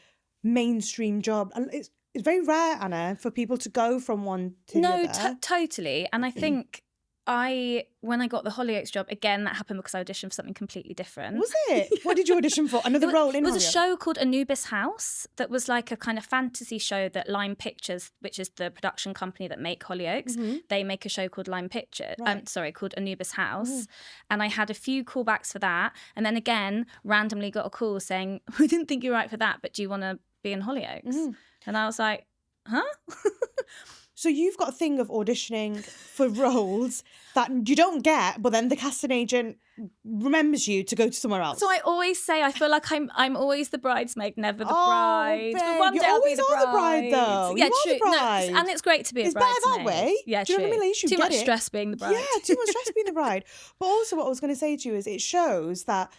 [SPEAKER 1] mainstream job, and it's very rare, Anna, for people to go from one to the other.
[SPEAKER 2] No, totally. And I think when I got the Hollyoaks job, again, that happened because I auditioned for something completely different.
[SPEAKER 1] Was it? What did you audition for? Another role in Hollyoaks?
[SPEAKER 2] It was a show called Anubis House that was like a kind of fantasy show that Lime Pictures, which is the production company that make Hollyoaks, they make a show called Lime Pictures. Right. Called Anubis House. And I had a few callbacks for that. And then again, randomly got a call saying, we didn't think you were right for that, but do you want to be in Hollyoaks? And I was like, huh?
[SPEAKER 1] So you've got a thing of auditioning for roles that you don't get, but then the casting agent remembers you to go to somewhere else.
[SPEAKER 2] So I always say I feel like I'm always the bridesmaid, never the
[SPEAKER 1] Oh,
[SPEAKER 2] bride.
[SPEAKER 1] babe,
[SPEAKER 2] But one
[SPEAKER 1] you
[SPEAKER 2] day I'll be
[SPEAKER 1] always
[SPEAKER 2] the
[SPEAKER 1] are
[SPEAKER 2] bride.
[SPEAKER 1] the bride, though.
[SPEAKER 2] Yeah,
[SPEAKER 1] You are
[SPEAKER 2] true.
[SPEAKER 1] the bride.
[SPEAKER 2] No, and it's great to be a
[SPEAKER 1] It's better
[SPEAKER 2] bridesmaid.
[SPEAKER 1] that way.
[SPEAKER 2] Yeah,
[SPEAKER 1] Do you know what I mean? At least you
[SPEAKER 2] Too
[SPEAKER 1] get
[SPEAKER 2] much
[SPEAKER 1] it.
[SPEAKER 2] stress being the bride.
[SPEAKER 1] Yeah, too much stress being the bride. But also what I was going to say to you is it shows that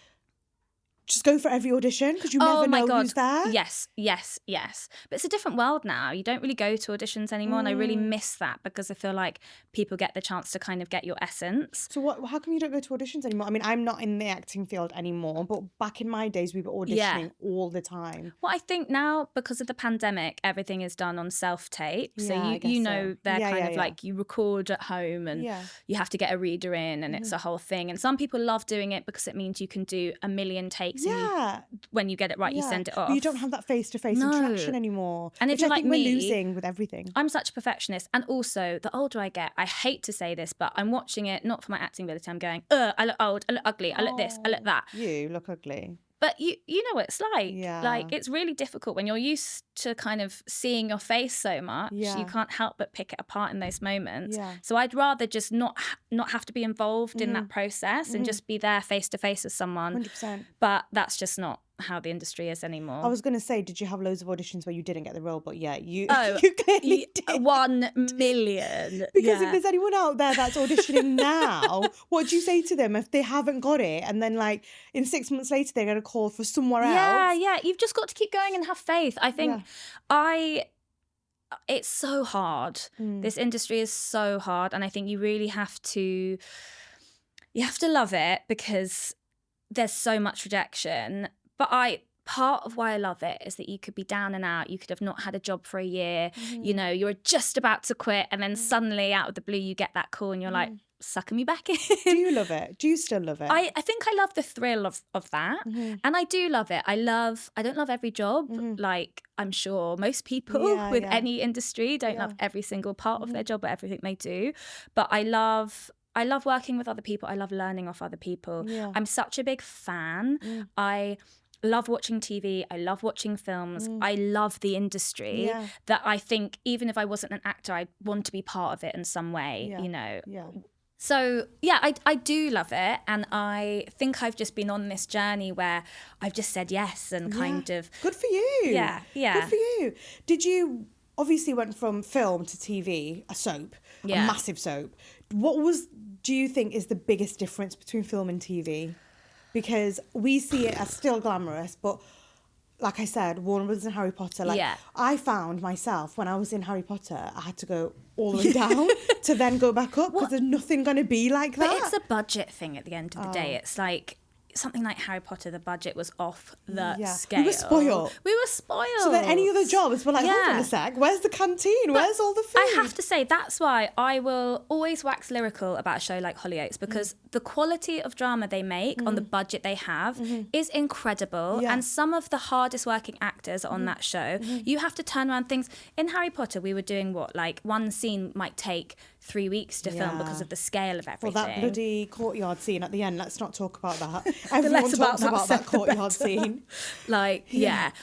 [SPEAKER 1] just go for every audition because you never know who's there.
[SPEAKER 2] Yes. But it's a different world now. You don't really go to auditions anymore, and I really miss that because I feel like people get the chance to kind of get your essence.
[SPEAKER 1] So how come you don't go to auditions anymore? I mean, I'm not in the acting field anymore, but back in my days, we were auditioning all the time.
[SPEAKER 2] Well, I think now because of the pandemic, everything is done on self-tape. So
[SPEAKER 1] Yeah,
[SPEAKER 2] you know they're kind of
[SPEAKER 1] yeah.
[SPEAKER 2] like you record at home and you have to get a reader in and it's a whole thing. And some people love doing it because it means you can do a million takes.
[SPEAKER 1] Yeah.
[SPEAKER 2] When you get it right, you send it off.
[SPEAKER 1] But you don't have that face-to-face interaction anymore.
[SPEAKER 2] And if you're like me,
[SPEAKER 1] we're losing with everything.
[SPEAKER 2] I'm such a perfectionist. And also, the older I get, I hate to say this, but I'm watching it not for my acting ability. I'm going, I look old, I look ugly, I look this, I look that.
[SPEAKER 1] You look ugly.
[SPEAKER 2] But you know what it's like.
[SPEAKER 1] Yeah.
[SPEAKER 2] Like, it's really difficult when you're used to kind of seeing your face so much.
[SPEAKER 1] Yeah.
[SPEAKER 2] You can't help but pick it apart in those moments.
[SPEAKER 1] Yeah.
[SPEAKER 2] So I'd rather just not have to be involved in that process and just be there face to face with someone.
[SPEAKER 1] 100%.
[SPEAKER 2] But that's just not how the industry is anymore.
[SPEAKER 1] I was going to say, did you have loads of auditions where you didn't get the role? But yeah, you
[SPEAKER 2] Oh,
[SPEAKER 1] you clearly did.
[SPEAKER 2] 1 million.
[SPEAKER 1] Because if there's anyone out there that's auditioning now, what do you say to them if they haven't got it? And then like in 6 months later, they're going to call for somewhere else.
[SPEAKER 2] Yeah. You've just got to keep going and have faith. I think it's so hard. This industry is so hard. And I think you really have to love it because there's so much rejection. But part of why I love it is that you could be down and out. You could have not had a job for a year. You know, you're just about to quit. And then suddenly out of the blue, you get that call and you're like, sucking me back in.
[SPEAKER 1] Do you love it? Do you still love it?
[SPEAKER 2] I think I love the thrill of that. And I do love it. I don't love every job. Like I'm sure most people with any industry don't love every single part of their job or everything they do. But I love working with other people. I love learning off other people.
[SPEAKER 1] Yeah.
[SPEAKER 2] I'm such a big fan. I love watching TV. I love watching films. I love the industry that I think even if I wasn't an actor, I'd want to be part of it in some way, you know. Yeah. So, yeah, I do love it. And I think I've just been on this journey where I've just said yes and kind of...
[SPEAKER 1] Good for you.
[SPEAKER 2] Yeah.
[SPEAKER 1] Good for you. Did you... Obviously went from film to TV, a soap, a massive soap. What do you think is the biggest difference between film and TV? Because we see it as still glamorous, but like I said, Warner Brothers and Harry Potter, I found myself when I was in Harry Potter, I had to go all the way down to then go back up because there's nothing going to be like that.
[SPEAKER 2] But it's a budget thing at the end of the day. It's like... something like Harry Potter, the budget was off the scale.
[SPEAKER 1] We were spoiled. So then any other jobs were like, hold on a sec, where's the canteen? Where's all the food?
[SPEAKER 2] I have to say, that's why I will always wax lyrical about a show like Hollyoaks because the quality of drama they make on the budget they have is incredible. And some of the hardest working actors on that show, you have to turn around things. In Harry Potter, we were doing one scene might take 3 weeks to film because of the scale of everything.
[SPEAKER 1] Well, that bloody courtyard scene at the end, let's not talk about that. Everyone talks about that courtyard scene.
[SPEAKER 2] Like,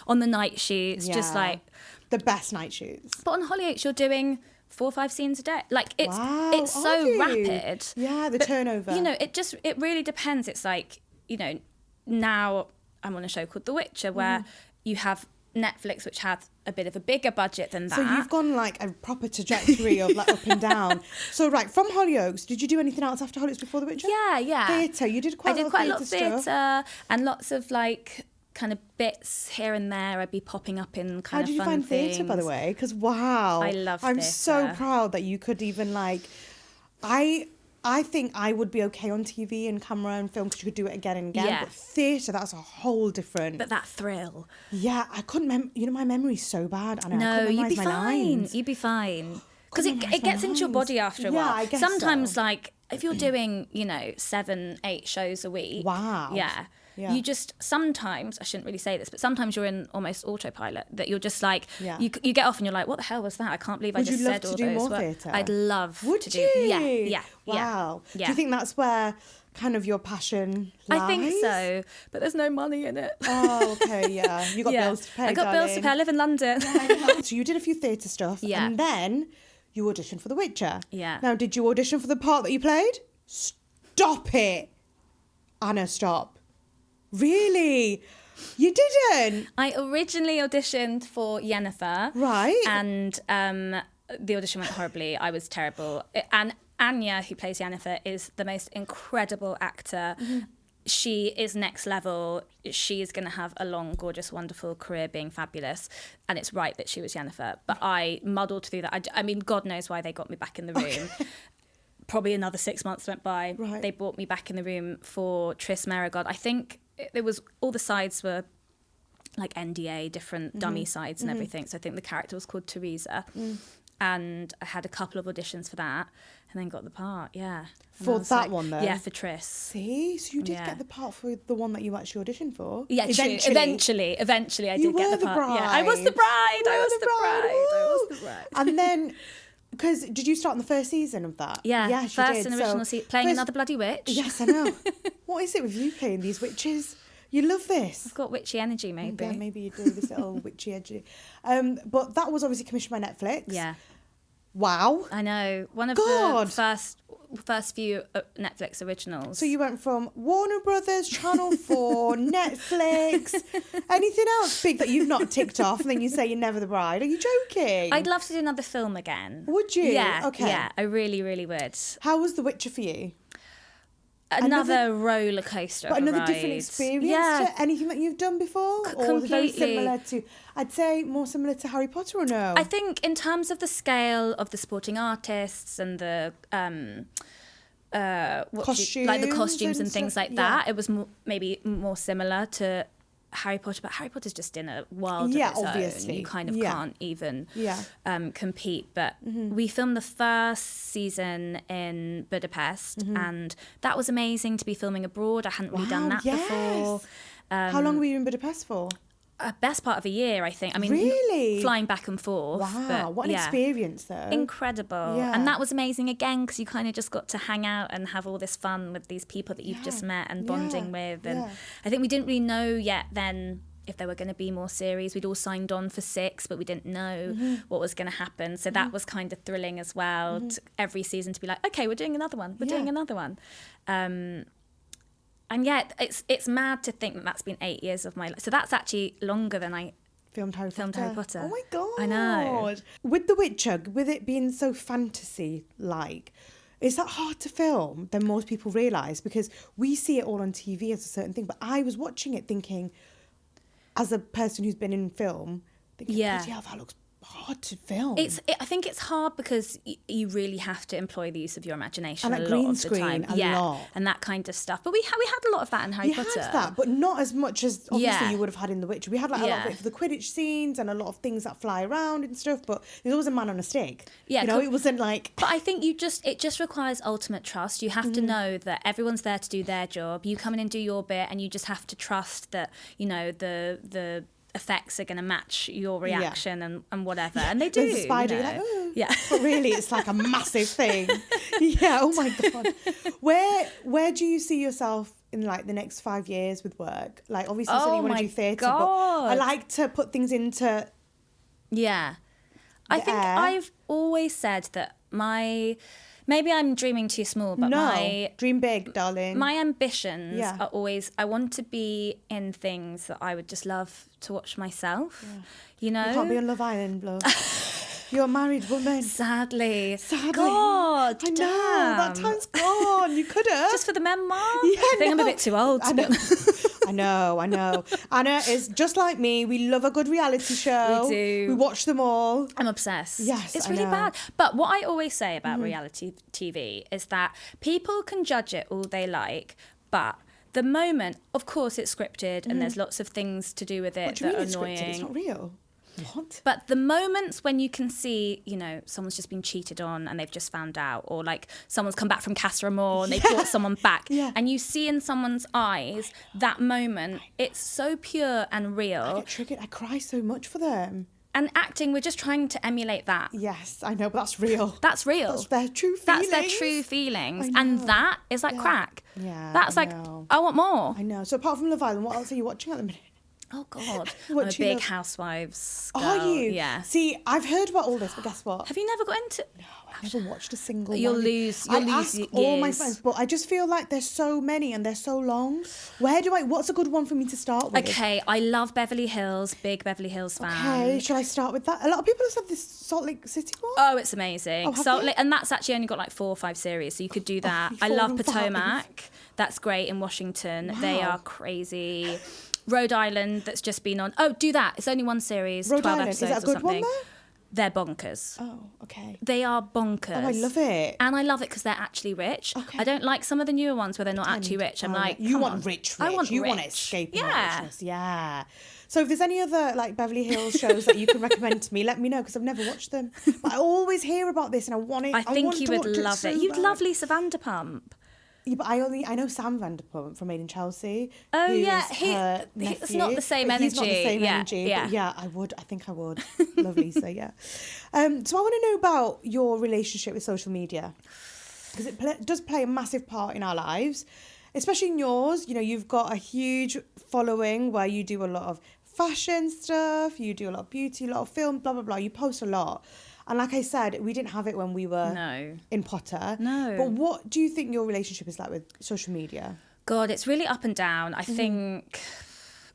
[SPEAKER 2] on the night shoots, just like...
[SPEAKER 1] the best night shoots.
[SPEAKER 2] But on Hollyoaks, you're doing 4 or 5 scenes a day. Like, it's so rapid.
[SPEAKER 1] Yeah, the turnover.
[SPEAKER 2] You know, it really depends. It's like, you know, now I'm on a show called The Witcher where you have Netflix, which has a bit of a bigger budget than that.
[SPEAKER 1] So you've gone like a proper trajectory of like up and down. So right, from Hollyoaks, did you do anything else after Hollyoaks before The Witcher?
[SPEAKER 2] Yeah.
[SPEAKER 1] Theatre, you did quite a lot of theatre
[SPEAKER 2] and lots of like kind of bits here and there. I'd be popping up in kind of fun things.
[SPEAKER 1] How did you find theatre, by the way? Because wow,
[SPEAKER 2] I love
[SPEAKER 1] I'm
[SPEAKER 2] theatre.
[SPEAKER 1] so proud that you could even like, I think I would be okay on TV and camera and film because you could do it again and again. But theatre, that's a whole different...
[SPEAKER 2] But that thrill.
[SPEAKER 1] Yeah, I couldn't... You know, my memory's so bad, Anna.
[SPEAKER 2] No, you'd be fine.
[SPEAKER 1] Lines.
[SPEAKER 2] You'd be fine. Because it gets into your body after a while.
[SPEAKER 1] I guess
[SPEAKER 2] sometimes, like, if you're doing, 7, 8 shows a week...
[SPEAKER 1] Wow.
[SPEAKER 2] Yeah. You just sometimes, I shouldn't really say this, but sometimes you're in almost autopilot that you're just like, you get off and you're like, what the hell was that? I can't believe I just said all those words. Would you love to do more theatre? I'd love to do. Yeah.
[SPEAKER 1] Wow. Yeah. Do you think that's where kind of your passion lies?
[SPEAKER 2] I think so, but there's no money in it.
[SPEAKER 1] Oh, okay, yeah. You got bills to pay,
[SPEAKER 2] I got bills to pay. I live in London.
[SPEAKER 1] So you did a few theatre stuff.
[SPEAKER 2] Yeah.
[SPEAKER 1] And then you auditioned for The Witcher.
[SPEAKER 2] Yeah.
[SPEAKER 1] Now, did you audition for the part that you played? Stop it. Anna, stop. Really? You didn't?
[SPEAKER 2] I originally auditioned for Yennefer.
[SPEAKER 1] Right.
[SPEAKER 2] And the audition went horribly. I was terrible. And Anya, who plays Yennefer, is the most incredible actor. She is next level. She is going to have a long, gorgeous, wonderful career being fabulous. And it's right that she was Yennefer. But I muddled through that. I mean, God knows why they got me back in the room. Okay. Probably another 6 months went by.
[SPEAKER 1] Right.
[SPEAKER 2] They brought me back in the room for Triss Merigold. I think it was, all the sides were like NDA, different dummy sides and everything. So I think the character was called Teresa. And I had a couple of auditions for that and then got the part, yeah. And
[SPEAKER 1] For that one, though?
[SPEAKER 2] Yeah, for Triss.
[SPEAKER 1] See? So you did get the part for the one that you actually auditioned for?
[SPEAKER 2] Yeah, eventually I did get the part.
[SPEAKER 1] Bride.
[SPEAKER 2] Yeah, I was the bride. I was the bride.
[SPEAKER 1] And then, because did you start in the first season of that?
[SPEAKER 2] Yeah,
[SPEAKER 1] yes, you
[SPEAKER 2] first
[SPEAKER 1] did.
[SPEAKER 2] and original season, playing another bloody witch.
[SPEAKER 1] Yes, I know. What is it with you playing these witches? You love this.
[SPEAKER 2] I've got witchy energy, maybe.
[SPEAKER 1] Yeah, maybe you do, this little witchy energy. But that was obviously commissioned by Netflix.
[SPEAKER 2] Yeah.
[SPEAKER 1] Wow.
[SPEAKER 2] I know. One of the first few Netflix originals.
[SPEAKER 1] So you went from Warner Brothers, Channel 4, Netflix, anything else big that you've not ticked off, and then you say you're never the bride. Are you joking?
[SPEAKER 2] I'd love to do another film again.
[SPEAKER 1] Would you?
[SPEAKER 2] Yeah.
[SPEAKER 1] Okay.
[SPEAKER 2] Yeah, I really, really would.
[SPEAKER 1] How was The Witcher for you?
[SPEAKER 2] Another roller coaster.
[SPEAKER 1] But
[SPEAKER 2] of a
[SPEAKER 1] another
[SPEAKER 2] ride.
[SPEAKER 1] different experience
[SPEAKER 2] Yeah.
[SPEAKER 1] to anything that you've done before? Or was it very similar to, I'd say more similar to Harry Potter, or no?
[SPEAKER 2] I think in terms of the scale of the supporting artists and the costumes and things
[SPEAKER 1] stuff,
[SPEAKER 2] like that, it was maybe more similar to Harry Potter, but Harry Potter's just in a world of its
[SPEAKER 1] obviously.
[SPEAKER 2] own. You kind of can't even compete. But we filmed the first season in Budapest, and that was amazing to be filming abroad. I hadn't really done that before.
[SPEAKER 1] How long were you in Budapest for?
[SPEAKER 2] Best part of a year, I think. I mean,
[SPEAKER 1] really?
[SPEAKER 2] Flying back and forth.
[SPEAKER 1] Wow,
[SPEAKER 2] but,
[SPEAKER 1] what an experience, though.
[SPEAKER 2] Incredible.
[SPEAKER 1] Yeah.
[SPEAKER 2] And that was amazing again, because you kind of just got to hang out and have all this fun with these people that you've just met and bonding with. And I think we didn't really know yet then if there were going to be more series. We'd all signed on for 6, but we didn't know what was going to happen. So that was kind of thrilling as well. Every season to be like, okay, we're doing another one. We're doing another one. And yet, it's mad to think that that's been 8 years of my life. So that's actually longer than I
[SPEAKER 1] filmed Harry Potter. Oh my God.
[SPEAKER 2] I know.
[SPEAKER 1] With The Witcher, with it being so fantasy-like, is that hard to film than most people realise? Because we see it all on TV as a certain thing. But I was watching it thinking, as a person who's been in film, thinking, bloody hell, that looks hard to film.
[SPEAKER 2] I think it's hard because you really have to employ the use of your imagination
[SPEAKER 1] and
[SPEAKER 2] a
[SPEAKER 1] green
[SPEAKER 2] lot of the
[SPEAKER 1] screen,
[SPEAKER 2] time.
[SPEAKER 1] Lot.
[SPEAKER 2] And that kind of stuff. But we had a lot of that in Harry Potter.
[SPEAKER 1] You had that, but not as much as obviously you would have had in The Witcher. We had like a lot of it for the Quidditch scenes and a lot of things that fly around and stuff, but there's always a man on a stick. Yeah, you know, it wasn't like...
[SPEAKER 2] But I think it just requires ultimate trust. You have to know that everyone's there to do their job. You come in and do your bit, and you just have to trust that, you know, the effects are going to match your reaction and whatever, and they do.
[SPEAKER 1] There's a spider,
[SPEAKER 2] you know?
[SPEAKER 1] you're like, ooh.
[SPEAKER 2] Yeah,
[SPEAKER 1] but really it's like a massive thing. Oh my God. Where do you see yourself in like the next 5 years with work? Like obviously you said you want to do theatre, but I like to put things into
[SPEAKER 2] I think I've always said that maybe I'm dreaming too small, but
[SPEAKER 1] dream big, darling.
[SPEAKER 2] My ambitions are always, I want to be in things that I would just love to watch myself. You know?
[SPEAKER 1] You can't be on Love Island, love. You're a married woman.
[SPEAKER 2] Sadly.
[SPEAKER 1] I
[SPEAKER 2] God,
[SPEAKER 1] know,
[SPEAKER 2] damn.
[SPEAKER 1] that time's gone. You could have.
[SPEAKER 2] Just for the memoir? I think I'm a bit too old to be honest.
[SPEAKER 1] I know. Anna is just like me. We love a good reality show.
[SPEAKER 2] We do.
[SPEAKER 1] We watch them all.
[SPEAKER 2] I'm obsessed.
[SPEAKER 1] Yes,
[SPEAKER 2] it's
[SPEAKER 1] I
[SPEAKER 2] really
[SPEAKER 1] know.
[SPEAKER 2] bad. But what I always say about reality TV is that people can judge it all they like, but the moment, of course, it's scripted and there's lots of things to do with it that are annoying.
[SPEAKER 1] It's not real. What?
[SPEAKER 2] But the moments when you can see, you know, someone's just been cheated on and they've just found out, or like someone's come back from Casa Amor and they brought someone back, and you see in someone's eyes that moment, it's so pure and real.
[SPEAKER 1] I get triggered. I cry so much for them.
[SPEAKER 2] And acting, we're just trying to emulate that.
[SPEAKER 1] Yes, I know, but that's real.
[SPEAKER 2] That's real.
[SPEAKER 1] That's their true feelings.
[SPEAKER 2] That's their true feelings. And that is like crack.
[SPEAKER 1] Yeah,
[SPEAKER 2] That's
[SPEAKER 1] I
[SPEAKER 2] like,
[SPEAKER 1] know.
[SPEAKER 2] I want more.
[SPEAKER 1] I know. So apart from Love Island, what else are you watching at the minute?
[SPEAKER 2] Oh, God.
[SPEAKER 1] What
[SPEAKER 2] I'm a
[SPEAKER 1] do you
[SPEAKER 2] big
[SPEAKER 1] love?
[SPEAKER 2] Housewives girl.
[SPEAKER 1] Are you?
[SPEAKER 2] Yeah.
[SPEAKER 1] See, I've heard about all this, but guess what?
[SPEAKER 2] Have you never got into...
[SPEAKER 1] I've never watched a single
[SPEAKER 2] You'll
[SPEAKER 1] one.
[SPEAKER 2] lose
[SPEAKER 1] I ask all my
[SPEAKER 2] years.
[SPEAKER 1] friends, but I just feel like there's so many and they're so long. What's a good one for me to start with?
[SPEAKER 2] Okay, I love Beverly Hills, big Beverly Hills fan.
[SPEAKER 1] Okay, shall I start with that? A lot of people have said this Salt Lake City one.
[SPEAKER 2] Oh, it's amazing.
[SPEAKER 1] Oh, have
[SPEAKER 2] Salt
[SPEAKER 1] they?
[SPEAKER 2] Lake, and that's actually only got like 4 or 5 series, so you could do that. I
[SPEAKER 1] 4
[SPEAKER 2] love
[SPEAKER 1] and 5.
[SPEAKER 2] Potomac. That's great in Washington. They
[SPEAKER 1] Wow.
[SPEAKER 2] are crazy. Rhode Island, that's just been on. Oh, do that. It's only 1 series,
[SPEAKER 1] Rhode
[SPEAKER 2] 12
[SPEAKER 1] Island,
[SPEAKER 2] episodes
[SPEAKER 1] is that a
[SPEAKER 2] or
[SPEAKER 1] good one
[SPEAKER 2] something.
[SPEAKER 1] though?
[SPEAKER 2] They're bonkers.
[SPEAKER 1] Oh, okay.
[SPEAKER 2] They are bonkers.
[SPEAKER 1] Oh, I love it.
[SPEAKER 2] And I love it because they're actually rich.
[SPEAKER 1] Okay.
[SPEAKER 2] I don't like some of the newer ones where they're not actually rich. I'm like,
[SPEAKER 1] you
[SPEAKER 2] come
[SPEAKER 1] want
[SPEAKER 2] on.
[SPEAKER 1] rich.
[SPEAKER 2] I want
[SPEAKER 1] you
[SPEAKER 2] rich.
[SPEAKER 1] want to escape
[SPEAKER 2] Yeah.
[SPEAKER 1] richness. Yeah. So if there's any other like Beverly Hills shows that you can recommend to me, let me know because I've never watched them. But I always hear about this and I want it.
[SPEAKER 2] I think
[SPEAKER 1] want
[SPEAKER 2] you
[SPEAKER 1] to
[SPEAKER 2] would
[SPEAKER 1] watch
[SPEAKER 2] love
[SPEAKER 1] so
[SPEAKER 2] it. You'd
[SPEAKER 1] bad.
[SPEAKER 2] love Lisa Vanderpump.
[SPEAKER 1] Yeah, but I know Sam Vanderpump from Made in Chelsea.
[SPEAKER 2] Oh,
[SPEAKER 1] who
[SPEAKER 2] yeah,
[SPEAKER 1] is
[SPEAKER 2] he-
[SPEAKER 1] her
[SPEAKER 2] it's
[SPEAKER 1] nephew.
[SPEAKER 2] not the same
[SPEAKER 1] He's not the
[SPEAKER 2] energy.
[SPEAKER 1] same
[SPEAKER 2] Yeah,
[SPEAKER 1] energy.
[SPEAKER 2] yeah.
[SPEAKER 1] But yeah, I think I would. Love Lisa, yeah. So I want to know about your relationship with social media because it does play a massive part in our lives, especially in yours. You know, you've got a huge following where you do a lot of fashion stuff, you do a lot of beauty, a lot of film, blah, blah, blah. You post a lot. And like I said, we didn't have it when we were
[SPEAKER 2] No.
[SPEAKER 1] in Potter.
[SPEAKER 2] No.
[SPEAKER 1] But what do you think your relationship is like with social media?
[SPEAKER 2] God, it's really up and down. I think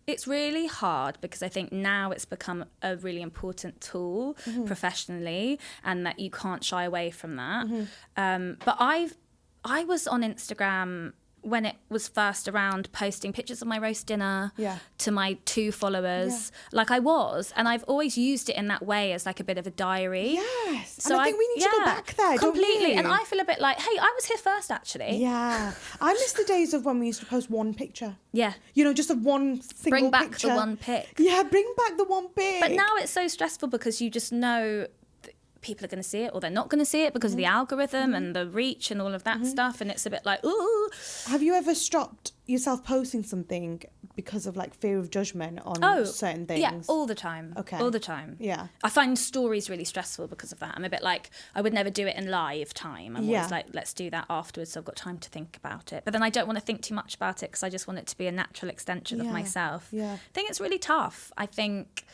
[SPEAKER 2] it's really hard because I think now it's become a really important tool professionally and that you can't shy away from that. But I was on Instagram when it was first around, posting pictures of my roast dinner to my 2 followers, like I was, and I've always used it in that way as like a bit of a diary.
[SPEAKER 1] Yes,
[SPEAKER 2] So
[SPEAKER 1] and I think we need to go back there,
[SPEAKER 2] completely.
[SPEAKER 1] don't you?
[SPEAKER 2] And I feel a bit like, hey, I was here first, actually.
[SPEAKER 1] Yeah, I miss the days of when we used to post one picture.
[SPEAKER 2] Yeah.
[SPEAKER 1] You know, just a one single
[SPEAKER 2] Bring back
[SPEAKER 1] picture.
[SPEAKER 2] the one pic.
[SPEAKER 1] Yeah, bring back the one pic.
[SPEAKER 2] But now it's so stressful because you just know that people are going to see it or they're not going to see it because of the algorithm and the reach and all of that stuff. And it's a bit like, ooh.
[SPEAKER 1] Have you ever stopped yourself posting something because of like fear of judgment on certain things?
[SPEAKER 2] Yeah, all the time.
[SPEAKER 1] Okay.
[SPEAKER 2] All the time.
[SPEAKER 1] Yeah.
[SPEAKER 2] I find stories really stressful because of that. I'm a bit like, I would never do it in live time. I'm always like, let's do that afterwards so I've got time to think about it. But then I don't want to think too much about it because I just want it to be a natural extension of myself.
[SPEAKER 1] Yeah.
[SPEAKER 2] I think it's really tough. I think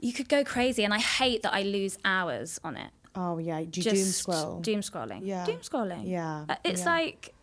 [SPEAKER 2] you could go crazy and I hate that I lose hours on it.
[SPEAKER 1] Oh yeah, do you
[SPEAKER 2] Just
[SPEAKER 1] doom scroll?
[SPEAKER 2] Doom scrolling.
[SPEAKER 1] Yeah.
[SPEAKER 2] Doom scrolling.
[SPEAKER 1] Yeah.
[SPEAKER 2] It's
[SPEAKER 1] yeah.
[SPEAKER 2] like,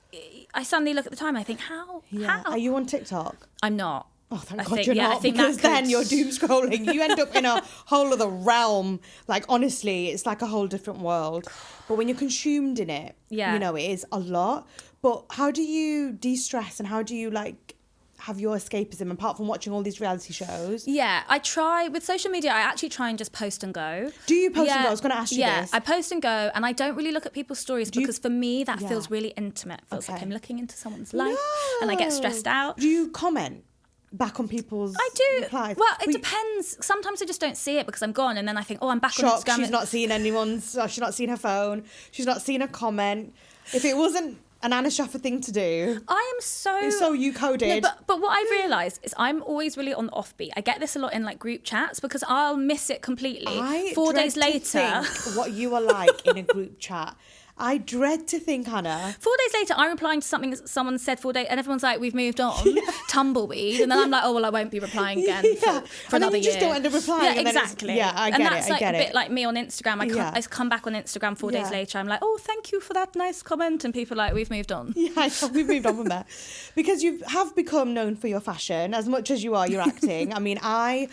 [SPEAKER 2] I suddenly look at the time, I think, how?
[SPEAKER 1] Yeah.
[SPEAKER 2] How?
[SPEAKER 1] Are you on TikTok?
[SPEAKER 2] I'm not.
[SPEAKER 1] Oh, thank
[SPEAKER 2] I
[SPEAKER 1] God
[SPEAKER 2] think-
[SPEAKER 1] you're
[SPEAKER 2] yeah, I
[SPEAKER 1] not,
[SPEAKER 2] think
[SPEAKER 1] because
[SPEAKER 2] that
[SPEAKER 1] then
[SPEAKER 2] could-
[SPEAKER 1] you're doom scrolling. You end up in a whole other realm. Like, honestly, it's like a whole different world. But when you're consumed in it,
[SPEAKER 2] Yeah.
[SPEAKER 1] you know, it is a lot. But how do you de-stress and how do you, like, have your escapism apart from watching all these reality shows?
[SPEAKER 2] Yeah, I try with social media. I actually try and just post and go.
[SPEAKER 1] Do you post and go? I was going to ask you
[SPEAKER 2] Yeah,
[SPEAKER 1] this.
[SPEAKER 2] I post and go, and I don't really look at people's stories because for me that
[SPEAKER 1] Yeah.
[SPEAKER 2] feels really intimate. It feels like
[SPEAKER 1] Okay.
[SPEAKER 2] I'm looking into someone's life, and I get stressed out.
[SPEAKER 1] Do you comment back on people's
[SPEAKER 2] I do.
[SPEAKER 1] replies?
[SPEAKER 2] Well, it depends. Sometimes I just don't see it because I'm gone, and then I think, oh, I'm back on
[SPEAKER 1] Shocked
[SPEAKER 2] Instagram.
[SPEAKER 1] she's not seen anyone's, she's not seen her phone, she's not seen a comment. If it wasn't an Anna Shaffer thing to do,
[SPEAKER 2] I am so...
[SPEAKER 1] it's so you coded.
[SPEAKER 2] No, but what I've realised is I'm always really on the offbeat. I get this a lot in like group chats because I'll miss it completely.
[SPEAKER 1] I
[SPEAKER 2] 4
[SPEAKER 1] dread
[SPEAKER 2] days
[SPEAKER 1] to
[SPEAKER 2] later...
[SPEAKER 1] think what you are like in a group chat. I dread to think, Hannah.
[SPEAKER 2] 4 days later, I'm replying to something someone said 4 days, and everyone's like, "We've moved on, tumbleweed," and then I'm like, "Oh well, I won't be replying again for
[SPEAKER 1] And
[SPEAKER 2] another
[SPEAKER 1] then you just
[SPEAKER 2] year."
[SPEAKER 1] don't end up replying.
[SPEAKER 2] Yeah,
[SPEAKER 1] and then it's-
[SPEAKER 2] exactly.
[SPEAKER 1] Yeah, I get
[SPEAKER 2] and
[SPEAKER 1] it.
[SPEAKER 2] that's
[SPEAKER 1] I
[SPEAKER 2] like
[SPEAKER 1] get
[SPEAKER 2] a
[SPEAKER 1] it.
[SPEAKER 2] bit like me on Instagram. I come back on Instagram 4 days
[SPEAKER 1] Yeah.
[SPEAKER 2] later. I'm like, "Oh, thank you for that nice comment," and people are like, "We've moved on."
[SPEAKER 1] Yeah, I know, we've moved on from there. Because you have become known for your fashion as much as you are your acting. I mean, I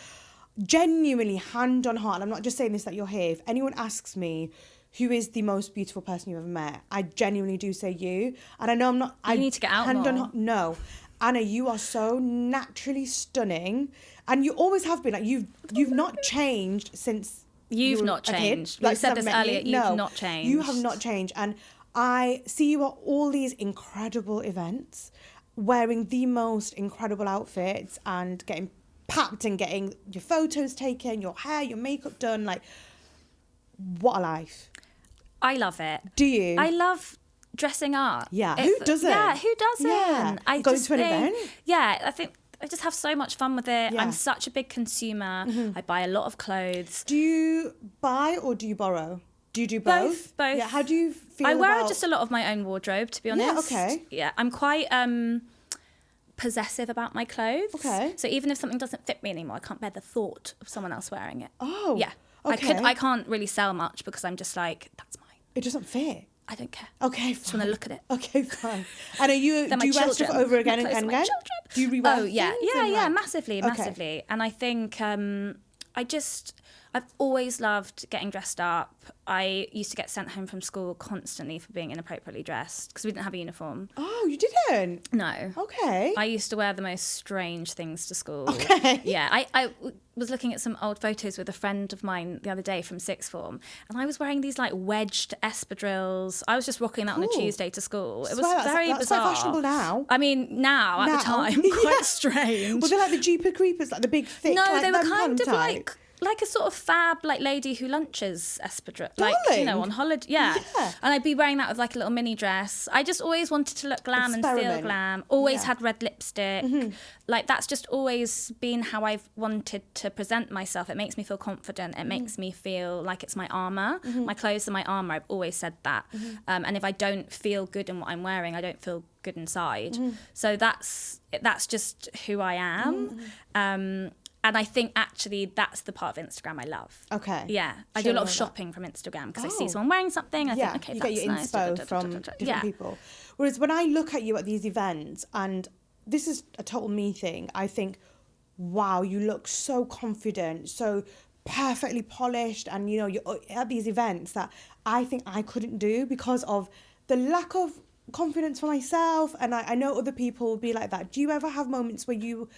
[SPEAKER 1] genuinely, hand on heart, and I'm not just saying this that you're here, if anyone asks me who is the most beautiful person you've ever met, I genuinely do say you. And I know I'm not...
[SPEAKER 2] You need to get out
[SPEAKER 1] hand on
[SPEAKER 2] more.
[SPEAKER 1] heart, no. Anna, you are so naturally stunning. And you always have been. Like, you've not changed since...
[SPEAKER 2] You've
[SPEAKER 1] you were
[SPEAKER 2] not
[SPEAKER 1] a kid.
[SPEAKER 2] changed. We
[SPEAKER 1] Like,
[SPEAKER 2] said
[SPEAKER 1] since
[SPEAKER 2] this
[SPEAKER 1] I've met
[SPEAKER 2] earlier.
[SPEAKER 1] you.
[SPEAKER 2] You've
[SPEAKER 1] No,
[SPEAKER 2] not changed.
[SPEAKER 1] You have not changed. And I see you at all these incredible events, wearing the most incredible outfits and getting packed and getting your photos taken, your hair, your makeup done. Like, what a life.
[SPEAKER 2] I love it.
[SPEAKER 1] Do you?
[SPEAKER 2] I love dressing up.
[SPEAKER 1] Yeah, who doesn't?
[SPEAKER 2] Yeah, who doesn't?
[SPEAKER 1] Yeah.
[SPEAKER 2] I
[SPEAKER 1] Going
[SPEAKER 2] just
[SPEAKER 1] to an
[SPEAKER 2] think-
[SPEAKER 1] event?
[SPEAKER 2] Yeah, I think I just have so much fun with it.
[SPEAKER 1] Yeah.
[SPEAKER 2] I'm such a big consumer. I buy a lot of clothes.
[SPEAKER 1] Do you buy or do you borrow? Do you do both?
[SPEAKER 2] Both.
[SPEAKER 1] Yeah, how do you feel
[SPEAKER 2] I wear
[SPEAKER 1] about...
[SPEAKER 2] just a lot of my own wardrobe, to be honest.
[SPEAKER 1] okay.
[SPEAKER 2] Yeah, I'm quite possessive about my clothes.
[SPEAKER 1] Okay.
[SPEAKER 2] So even if something doesn't fit me anymore, I can't bear the thought of someone else wearing it.
[SPEAKER 1] Oh.
[SPEAKER 2] Yeah.
[SPEAKER 1] Okay.
[SPEAKER 2] I can't really sell much because I'm just like, that's mine.
[SPEAKER 1] It doesn't fit.
[SPEAKER 2] I don't care.
[SPEAKER 1] Okay, fine.
[SPEAKER 2] Just want to look at it.
[SPEAKER 1] Okay, fine. And do you wear
[SPEAKER 2] children.
[SPEAKER 1] stuff over again and
[SPEAKER 2] Close to
[SPEAKER 1] again?
[SPEAKER 2] my children.
[SPEAKER 1] Do you rewear
[SPEAKER 2] Oh, yeah.
[SPEAKER 1] things
[SPEAKER 2] Yeah,
[SPEAKER 1] and,
[SPEAKER 2] yeah,
[SPEAKER 1] like-
[SPEAKER 2] massively. And I think I've always loved getting dressed up. I used to get sent home from school constantly for being inappropriately dressed because we didn't have a uniform.
[SPEAKER 1] Oh, you didn't?
[SPEAKER 2] No.
[SPEAKER 1] Okay.
[SPEAKER 2] I used to wear the most strange things to school.
[SPEAKER 1] Okay.
[SPEAKER 2] Yeah, I was looking at some old photos with a friend of mine the other day from sixth form, and I was wearing these like wedged espadrilles. I was just rocking that on a
[SPEAKER 1] Cool.
[SPEAKER 2] Tuesday to school. It was
[SPEAKER 1] Swear,
[SPEAKER 2] very
[SPEAKER 1] that's
[SPEAKER 2] bizarre.
[SPEAKER 1] quite fashionable now.
[SPEAKER 2] I mean, now at the time, quite strange.
[SPEAKER 1] Were they like the Jeepers Creepers, like the big thick?
[SPEAKER 2] No,
[SPEAKER 1] like
[SPEAKER 2] they were
[SPEAKER 1] them
[SPEAKER 2] kind of
[SPEAKER 1] type?
[SPEAKER 2] like a sort of fab like lady who lunches espadrille, like
[SPEAKER 1] Darling.
[SPEAKER 2] on holiday. Yeah.
[SPEAKER 1] Yeah.
[SPEAKER 2] And I'd be wearing that with like a little mini dress. I just always wanted to look glam and feel
[SPEAKER 1] Experiment.
[SPEAKER 2] glam. Always
[SPEAKER 1] Yeah.
[SPEAKER 2] had red lipstick. Like that's just always been how I've wanted to present myself. It makes me feel confident. It makes me feel like it's my armor. My clothes are my armor. I've always said that. And if I don't feel good in what I'm wearing, I don't feel good inside. So that's just who I am. And I think actually that's the part of Instagram I love.
[SPEAKER 1] Okay.
[SPEAKER 2] Yeah. I do a lot of shopping from Instagram because I see
[SPEAKER 1] Oh.
[SPEAKER 2] someone wearing something. I
[SPEAKER 1] Yeah,
[SPEAKER 2] think, okay,
[SPEAKER 1] you
[SPEAKER 2] that's
[SPEAKER 1] get your
[SPEAKER 2] nice.
[SPEAKER 1] inspo from different
[SPEAKER 2] Yeah.
[SPEAKER 1] people. Whereas when I look at you at these events, and this is a total me thing, I think, wow, you look so confident, so perfectly polished, and you're at these events that I think I couldn't do because of the lack of confidence for myself. And I know other people will be like that. Do you ever have moments where you,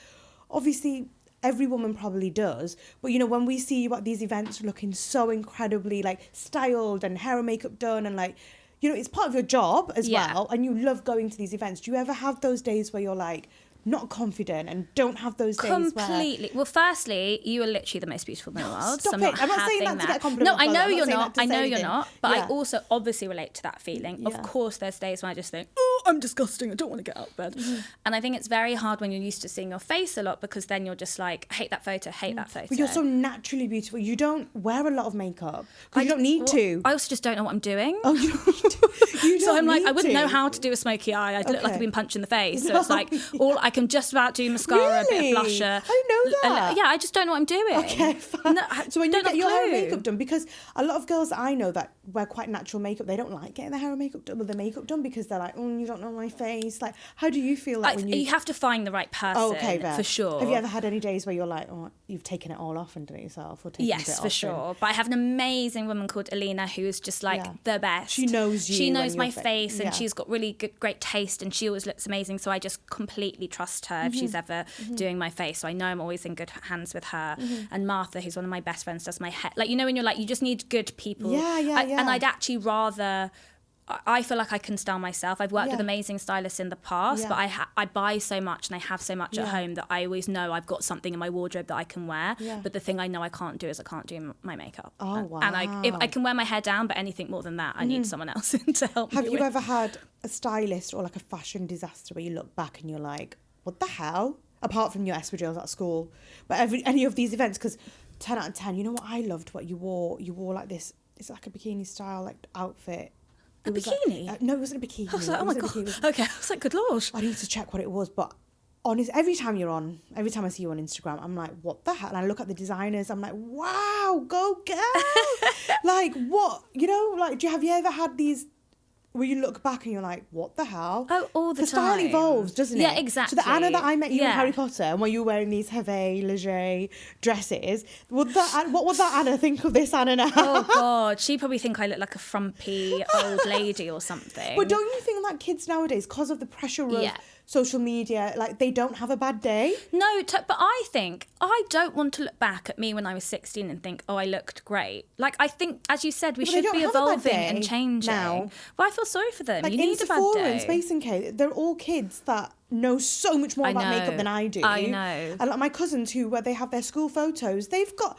[SPEAKER 1] obviously every woman probably does, but when we see you at these events looking so incredibly like styled and hair and makeup done, and like it's part of your job as well, and you love going to these events, do you ever have those days where you're like not confident and don't have those days
[SPEAKER 2] Completely. Well, firstly, you are literally the most beautiful in the world.
[SPEAKER 1] Stop
[SPEAKER 2] so
[SPEAKER 1] it. I'm not saying that to get compliments,
[SPEAKER 2] No, I
[SPEAKER 1] by the
[SPEAKER 2] know
[SPEAKER 1] way. I'm
[SPEAKER 2] you're
[SPEAKER 1] not saying
[SPEAKER 2] not.
[SPEAKER 1] that to
[SPEAKER 2] I
[SPEAKER 1] say
[SPEAKER 2] know you're
[SPEAKER 1] anything.
[SPEAKER 2] not. But
[SPEAKER 1] Yeah.
[SPEAKER 2] I also obviously relate to that feeling.
[SPEAKER 1] Yeah.
[SPEAKER 2] Of course, there's days when I just think, oh, I'm disgusting. I don't want to get out of bed. And I think it's very hard when you're used to seeing your face a lot because then you're just like, hate that photo, hate that photo.
[SPEAKER 1] But you're so naturally beautiful. You don't wear a lot of makeup because you don't need to.
[SPEAKER 2] I also just don't know what I'm doing.
[SPEAKER 1] Oh, you don't need to. You
[SPEAKER 2] So
[SPEAKER 1] don't
[SPEAKER 2] I'm like,
[SPEAKER 1] need
[SPEAKER 2] I wouldn't
[SPEAKER 1] to.
[SPEAKER 2] know how to do a smoky eye. I'd look like
[SPEAKER 1] Okay.
[SPEAKER 2] I've been punched in the face. So
[SPEAKER 1] No,
[SPEAKER 2] it's like, all I can just about do mascara, a bit
[SPEAKER 1] Really?
[SPEAKER 2] of blusher.
[SPEAKER 1] I know that.
[SPEAKER 2] Yeah, I just don't know what I'm doing.
[SPEAKER 1] Okay, fine.
[SPEAKER 2] No,
[SPEAKER 1] So when you
[SPEAKER 2] don't
[SPEAKER 1] get your
[SPEAKER 2] have a
[SPEAKER 1] hair and
[SPEAKER 2] clue.
[SPEAKER 1] makeup done, because a lot of girls that I know that wear quite natural makeup, they don't like getting their hair and makeup done with their makeup done because they're like, you don't know my face. Like, how do you feel like when you...
[SPEAKER 2] You have to find the right person,
[SPEAKER 1] okay, Bev.
[SPEAKER 2] for sure.
[SPEAKER 1] Have you ever had any days where you're like, you've taken it all off and done it yourself? Or taken a bit
[SPEAKER 2] Yes,
[SPEAKER 1] off
[SPEAKER 2] for sure. But I have an amazing woman called Alina who is just like
[SPEAKER 1] Yeah.
[SPEAKER 2] the best.
[SPEAKER 1] She knows you
[SPEAKER 2] She knows
[SPEAKER 1] and
[SPEAKER 2] my
[SPEAKER 1] your
[SPEAKER 2] face,
[SPEAKER 1] yeah.
[SPEAKER 2] and she's got really great taste, and she always looks amazing. So I just completely trust her if she's ever doing my face. So I know I'm always in good hands with her. And Martha, who's one of my best friends, does my hair. Like, when you're like, you just need good people.
[SPEAKER 1] Yeah.
[SPEAKER 2] And I'd actually rather... I feel like I can style myself. I've worked with
[SPEAKER 1] Yeah.
[SPEAKER 2] amazing stylists in the past,
[SPEAKER 1] Yeah.
[SPEAKER 2] but I buy so much and I have so much at
[SPEAKER 1] Yeah.
[SPEAKER 2] home that I always know I've got something in my wardrobe that I can wear.
[SPEAKER 1] Yeah.
[SPEAKER 2] But the thing I know I can't do is I can't do my makeup.
[SPEAKER 1] Oh, wow.
[SPEAKER 2] And if I can wear my hair down, but anything more than that, I need someone else in to help me.
[SPEAKER 1] Have you
[SPEAKER 2] with.
[SPEAKER 1] ever had a stylist or like a fashion disaster where you look back and you're like, what the hell? Apart from your espadrilles at school. But any of these events, because 10 out of 10, you know what I loved? What you wore? You wore like this, it's like a bikini style like outfit.
[SPEAKER 2] A
[SPEAKER 1] It was
[SPEAKER 2] bikini?
[SPEAKER 1] Like, no, it wasn't a bikini.
[SPEAKER 2] I was like,
[SPEAKER 1] It
[SPEAKER 2] oh my
[SPEAKER 1] wasn't a
[SPEAKER 2] God.
[SPEAKER 1] bikini.
[SPEAKER 2] Okay, I was like, good Lord.
[SPEAKER 1] I need to check what it was, but honest, every time I see you on Instagram, I'm like, what the hell? And I look at the designers, I'm like, wow, go girl. Like, what? Have you ever had these where you look back and you're like, what the hell?
[SPEAKER 2] Oh, all the
[SPEAKER 1] style
[SPEAKER 2] time.
[SPEAKER 1] evolves, doesn't it?
[SPEAKER 2] Yeah, exactly.
[SPEAKER 1] So the Anna that I met you in
[SPEAKER 2] Yeah.
[SPEAKER 1] Harry Potter, and when you were wearing these heavy lingerie dresses, what would that Anna think of this Anna now?
[SPEAKER 2] Oh God, she'd probably think I look like a frumpy old lady or something.
[SPEAKER 1] But don't you think that kids nowadays, because of the pressure of
[SPEAKER 2] Yeah.
[SPEAKER 1] social media, like they don't have a bad day?
[SPEAKER 2] No, but I think I don't want to look back at me when I was 16 and think, oh, I looked great. Like, I think, as you said, we
[SPEAKER 1] But they
[SPEAKER 2] should
[SPEAKER 1] don't
[SPEAKER 2] be
[SPEAKER 1] have a bad
[SPEAKER 2] evolving
[SPEAKER 1] day
[SPEAKER 2] and changing.
[SPEAKER 1] now.
[SPEAKER 2] But I feel sorry for them.
[SPEAKER 1] Like
[SPEAKER 2] You
[SPEAKER 1] in
[SPEAKER 2] need a bad
[SPEAKER 1] Sephora
[SPEAKER 2] day.
[SPEAKER 1] and Space and K, they're all kids that know so much more
[SPEAKER 2] I
[SPEAKER 1] about
[SPEAKER 2] know.
[SPEAKER 1] makeup than I do.
[SPEAKER 2] I know.
[SPEAKER 1] And like my cousins where they have their school photos, they've got,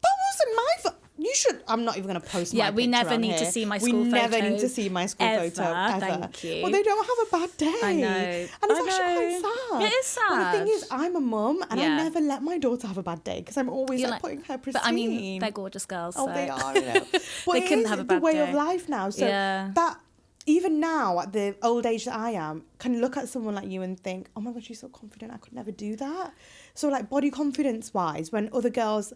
[SPEAKER 1] that wasn't my you should, I'm not even going to post my
[SPEAKER 2] Yeah, we
[SPEAKER 1] picture
[SPEAKER 2] never
[SPEAKER 1] on
[SPEAKER 2] need to
[SPEAKER 1] here.
[SPEAKER 2] see my school
[SPEAKER 1] We never need
[SPEAKER 2] photos
[SPEAKER 1] to see my school
[SPEAKER 2] ever.
[SPEAKER 1] photo ever.
[SPEAKER 2] Thank you.
[SPEAKER 1] Well, they don't have a bad day.
[SPEAKER 2] I know.
[SPEAKER 1] And it's
[SPEAKER 2] I
[SPEAKER 1] actually quite
[SPEAKER 2] know.
[SPEAKER 1] sad.
[SPEAKER 2] It is
[SPEAKER 1] But the thing
[SPEAKER 2] sad.
[SPEAKER 1] is, I'm a mum and I
[SPEAKER 2] Yeah.
[SPEAKER 1] never let my daughter have a bad day because I'm always
[SPEAKER 2] You're
[SPEAKER 1] like putting her pristine.
[SPEAKER 2] But I mean, they're gorgeous girls.
[SPEAKER 1] Oh,
[SPEAKER 2] so.
[SPEAKER 1] they are, you know. But
[SPEAKER 2] They
[SPEAKER 1] it
[SPEAKER 2] couldn't
[SPEAKER 1] is
[SPEAKER 2] have a
[SPEAKER 1] the
[SPEAKER 2] bad
[SPEAKER 1] way
[SPEAKER 2] day.
[SPEAKER 1] of life now. So
[SPEAKER 2] Yeah.
[SPEAKER 1] that even now, at the old age that I am, can look at someone like you and think, oh my God, she's so confident, I could never do that. So like body confidence wise, when other girls,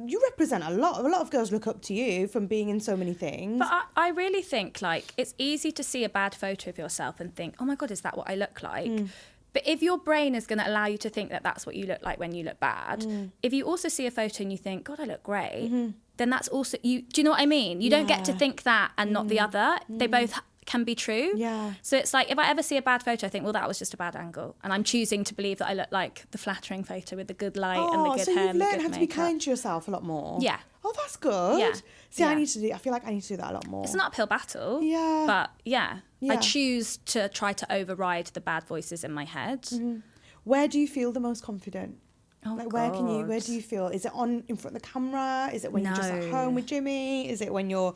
[SPEAKER 1] you represent a lot of girls look up to you from being in so many things.
[SPEAKER 2] But I really think like it's easy to see a bad photo of yourself and think, oh my God, is that what I look like? But if your brain is going to allow you to think that that's what you look like when you look bad, if you also see a photo and you think, God, I look great, then that's also you. Do you know what I mean? You don't get to think that and not the other. They both can be true.
[SPEAKER 1] Yeah.
[SPEAKER 2] So it's like if I ever see a bad photo, I think, well, that was just a bad angle, and I'm choosing to believe that I look like the flattering photo with the good light and the good hair and the good makeup.
[SPEAKER 1] So you've learned how to be kind to yourself a lot more.
[SPEAKER 2] Yeah.
[SPEAKER 1] Oh, that's good.
[SPEAKER 2] Yeah.
[SPEAKER 1] See,
[SPEAKER 2] Yeah.
[SPEAKER 1] I feel like I need to do that a lot more.
[SPEAKER 2] It's an uphill battle.
[SPEAKER 1] Yeah.
[SPEAKER 2] But yeah,
[SPEAKER 1] Yeah.
[SPEAKER 2] I choose to try to override the bad voices in my head.
[SPEAKER 1] Where do you feel the most confident?
[SPEAKER 2] Oh,
[SPEAKER 1] Like
[SPEAKER 2] God.
[SPEAKER 1] where do you feel? Is it in front of the camera? Is it when you're just at
[SPEAKER 2] No.
[SPEAKER 1] home with Jimmy? Is it when you're,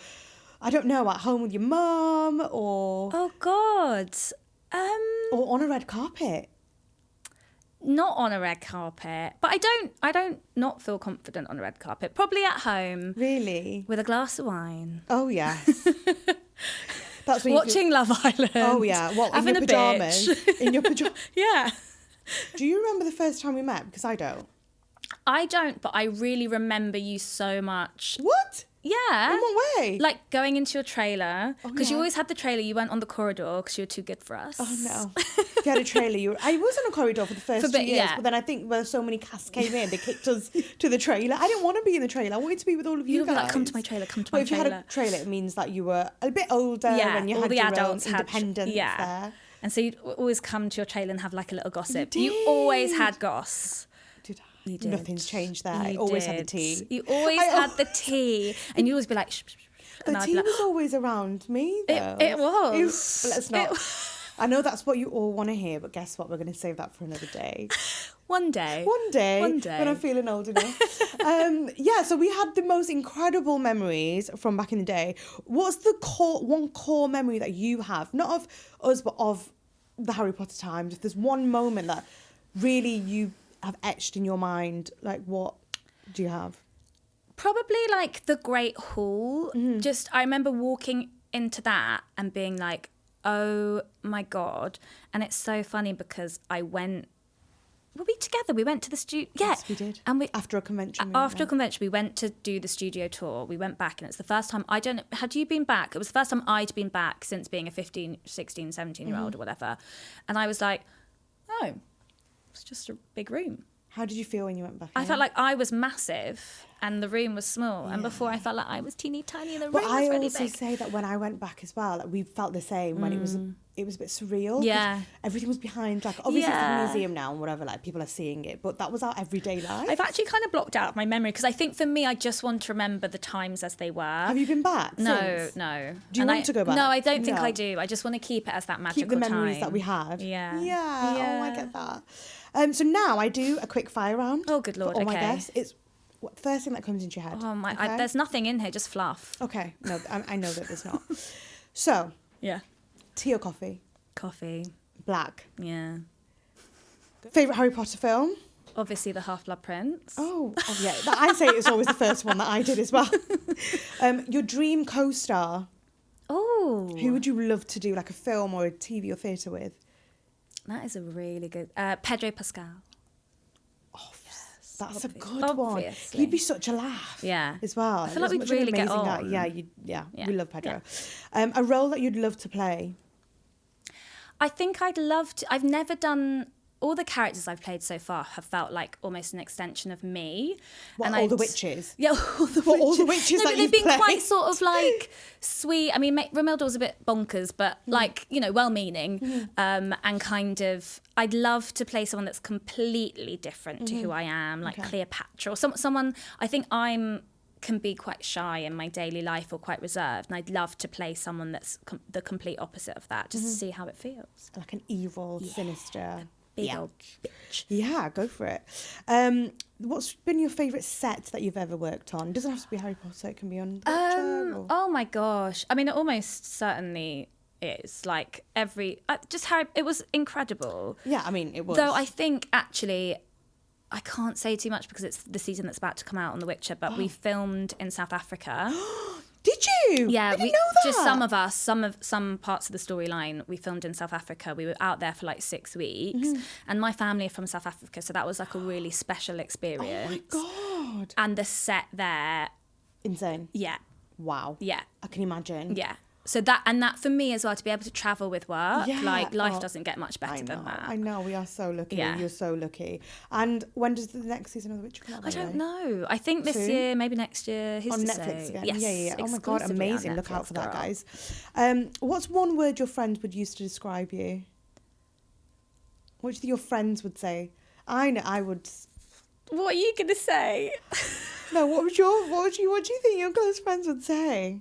[SPEAKER 1] I don't know, at home with your mum or
[SPEAKER 2] Oh God.
[SPEAKER 1] or on a red carpet?
[SPEAKER 2] Not on a red carpet, but I don't not feel confident on a red carpet. Probably at home
[SPEAKER 1] Really?
[SPEAKER 2] with a glass of wine,
[SPEAKER 1] Oh yes. That's when you feel,
[SPEAKER 2] watching Love Island.
[SPEAKER 1] oh yeah. Well, in
[SPEAKER 2] having
[SPEAKER 1] your
[SPEAKER 2] a
[SPEAKER 1] pajamas.
[SPEAKER 2] bitch.
[SPEAKER 1] In your pajamas.
[SPEAKER 2] Yeah.
[SPEAKER 1] Do you remember the first time we met? Because I don't.
[SPEAKER 2] I don't, but I really remember you so much.
[SPEAKER 1] What?
[SPEAKER 2] Yeah.
[SPEAKER 1] In what way?
[SPEAKER 2] Like going into your trailer, because you
[SPEAKER 1] yeah.
[SPEAKER 2] always had the trailer. You went on the corridor because you were too good for us.
[SPEAKER 1] Oh no! If you had a trailer, I was on a corridor for the first
[SPEAKER 2] For a bit,
[SPEAKER 1] 2 years,
[SPEAKER 2] yeah.
[SPEAKER 1] but then I think where so many casts came in, they kicked us to the trailer. I didn't want to be in the trailer. I wanted to be with all of you
[SPEAKER 2] You were
[SPEAKER 1] guys.
[SPEAKER 2] like, come to my trailer, come to
[SPEAKER 1] Well,
[SPEAKER 2] my
[SPEAKER 1] if you had
[SPEAKER 2] trailer.
[SPEAKER 1] a trailer, it means that you were a bit older
[SPEAKER 2] Yeah,
[SPEAKER 1] and you
[SPEAKER 2] all
[SPEAKER 1] had
[SPEAKER 2] the
[SPEAKER 1] your
[SPEAKER 2] adults
[SPEAKER 1] own
[SPEAKER 2] had
[SPEAKER 1] independence there.
[SPEAKER 2] And so you'd always come to your trailer and have like a little gossip.
[SPEAKER 1] You
[SPEAKER 2] You always
[SPEAKER 1] did.
[SPEAKER 2] had goss.
[SPEAKER 1] Did I?
[SPEAKER 2] You did.
[SPEAKER 1] Nothing's changed there. I
[SPEAKER 2] You
[SPEAKER 1] always had the
[SPEAKER 2] did.
[SPEAKER 1] tea.
[SPEAKER 2] You always had the tea, and you'd always be like, shh, shh, shh, shh.
[SPEAKER 1] The
[SPEAKER 2] And I'd
[SPEAKER 1] tea
[SPEAKER 2] be like,
[SPEAKER 1] was always around me, though.
[SPEAKER 2] it was.
[SPEAKER 1] But let's not. I know that's what you all want to hear, but guess what? We're going to save that for another day.
[SPEAKER 2] One day.
[SPEAKER 1] One day.
[SPEAKER 2] One day.
[SPEAKER 1] When I'm feeling old enough. Yeah, so we had the most incredible memories from back in the day. What's the one core memory that you have? Not of us, but of the Harry Potter times. If there's one moment that really you have etched in your mind, like what do you have?
[SPEAKER 2] Probably like the Great Hall. Just, I remember walking into that and being like, oh my God. And it's so funny because were we together? We went to the studio. Yeah.
[SPEAKER 1] Yes, we did.
[SPEAKER 2] And we,
[SPEAKER 1] After a convention.
[SPEAKER 2] after a convention, we went to do the studio tour. We went back and it's the first time, had you been back? It was the first time I'd been back since being a 15, 16, 17-year-old or whatever. And I was like, oh, it's just a big room.
[SPEAKER 1] How did you feel when you went back
[SPEAKER 2] I
[SPEAKER 1] in?
[SPEAKER 2] felt like I was massive and the room was small. And before I felt like I was teeny tiny and the room was
[SPEAKER 1] I
[SPEAKER 2] really
[SPEAKER 1] also
[SPEAKER 2] big.
[SPEAKER 1] say that when I went back as well, like we felt the same when it was a bit surreal. 'cause
[SPEAKER 2] Yeah.
[SPEAKER 1] everything was behind, like obviously it's
[SPEAKER 2] Yeah.
[SPEAKER 1] a museum now and whatever, like people are seeing it, but that was our everyday life.
[SPEAKER 2] I've actually kind of blocked out of my memory because I think for me, I just want to remember the times as they were.
[SPEAKER 1] Have you been back
[SPEAKER 2] No,
[SPEAKER 1] since?
[SPEAKER 2] no.
[SPEAKER 1] Do you want to go back?
[SPEAKER 2] No, I don't think
[SPEAKER 1] No.
[SPEAKER 2] I do. I just want to keep it as that magical
[SPEAKER 1] Keep the memories
[SPEAKER 2] time.
[SPEAKER 1] that we had.
[SPEAKER 2] Yeah.
[SPEAKER 1] Yeah. Oh, I
[SPEAKER 2] Yeah.
[SPEAKER 1] get that. So now I do a quick fire round.
[SPEAKER 2] Oh, good Lord,
[SPEAKER 1] For all my
[SPEAKER 2] okay.
[SPEAKER 1] guests. It's first thing that comes into your head.
[SPEAKER 2] Oh my!
[SPEAKER 1] Okay?
[SPEAKER 2] There's nothing in here, just fluff.
[SPEAKER 1] Okay. No, I know that there's not. So,
[SPEAKER 2] Yeah.
[SPEAKER 1] tea or coffee?
[SPEAKER 2] Coffee.
[SPEAKER 1] Black.
[SPEAKER 2] Yeah.
[SPEAKER 1] Favorite Harry Potter film?
[SPEAKER 2] Obviously, the Half-Blood Prince.
[SPEAKER 1] Oh yeah. I say it was always the first one that I did as well. Your dream co-star?
[SPEAKER 2] Oh.
[SPEAKER 1] Who would you love to do like a film or a TV or theatre with?
[SPEAKER 2] That is a really good. Pedro Pascal.
[SPEAKER 1] Oh, yes, that's a
[SPEAKER 2] obvi-
[SPEAKER 1] good
[SPEAKER 2] obviously.
[SPEAKER 1] one. He'd be such a laugh.
[SPEAKER 2] Yeah.
[SPEAKER 1] As well.
[SPEAKER 2] I feel like
[SPEAKER 1] As
[SPEAKER 2] we'd
[SPEAKER 1] much of an
[SPEAKER 2] really get
[SPEAKER 1] amazing guy.
[SPEAKER 2] on.
[SPEAKER 1] Yeah,
[SPEAKER 2] Yeah.
[SPEAKER 1] we love Pedro. A role that you'd love to play?
[SPEAKER 2] I think I'd love to. I've never done. All the characters I've played so far have felt like almost an extension of me.
[SPEAKER 1] What, all the witches?
[SPEAKER 2] Yeah, all the
[SPEAKER 1] What,
[SPEAKER 2] witches.
[SPEAKER 1] all the witches
[SPEAKER 2] No,
[SPEAKER 1] that
[SPEAKER 2] but they've
[SPEAKER 1] you've
[SPEAKER 2] been
[SPEAKER 1] played?
[SPEAKER 2] quite sort of like sweet. I mean, Romilda was a bit bonkers, but like, you know, well-meaning. And kind of, I'd love to play someone that's completely different to who I am, like Cleopatra or someone. I think can be quite shy in my daily life or quite reserved, and I'd love to play someone that's the complete opposite of that, just to see how it feels.
[SPEAKER 1] Like an evil, sinister...
[SPEAKER 2] Big old bitch.
[SPEAKER 1] Yeah, go for it. What's been your favourite set that you've ever worked on? It doesn't have to be Harry Potter, it can be on The Witcher or...
[SPEAKER 2] Oh my gosh. I mean, it almost certainly is. Like it was incredible.
[SPEAKER 1] Yeah, I mean, it was.
[SPEAKER 2] Though I think actually, I can't say too much because it's the season that's about to come out on The Witcher, but we filmed in South Africa.
[SPEAKER 1] Did you?
[SPEAKER 2] Yeah,
[SPEAKER 1] I didn't know that.
[SPEAKER 2] just some of us, some parts of the storyline we filmed in South Africa. We were out there for like 6 weeks, and my family are from South Africa, so that was like a really special experience.
[SPEAKER 1] Oh my God.
[SPEAKER 2] And the set there,
[SPEAKER 1] Insane.
[SPEAKER 2] yeah,
[SPEAKER 1] Wow.
[SPEAKER 2] yeah,
[SPEAKER 1] I can imagine.
[SPEAKER 2] yeah. So that for me as well, to be able to travel with work,
[SPEAKER 1] Yeah.
[SPEAKER 2] like life doesn't get much better
[SPEAKER 1] I know.
[SPEAKER 2] than that.
[SPEAKER 1] I know. We are so lucky.
[SPEAKER 2] Yeah.
[SPEAKER 1] You're so lucky. And when does the next season of The Witcher come out?
[SPEAKER 2] I don't know. I think this
[SPEAKER 1] Soon?
[SPEAKER 2] year, maybe next year. Who's
[SPEAKER 1] On
[SPEAKER 2] to
[SPEAKER 1] Netflix
[SPEAKER 2] say?
[SPEAKER 1] again.
[SPEAKER 2] Yes,
[SPEAKER 1] Yeah. Oh my God,
[SPEAKER 2] exclusively on
[SPEAKER 1] amazing. Look out
[SPEAKER 2] Netflix,
[SPEAKER 1] for that,
[SPEAKER 2] girl.
[SPEAKER 1] guys. What's one word your friends would use to describe you? What do you think your friends would say? I know. I would.
[SPEAKER 2] What are you gonna say?
[SPEAKER 1] No. What do you think your close friends would say?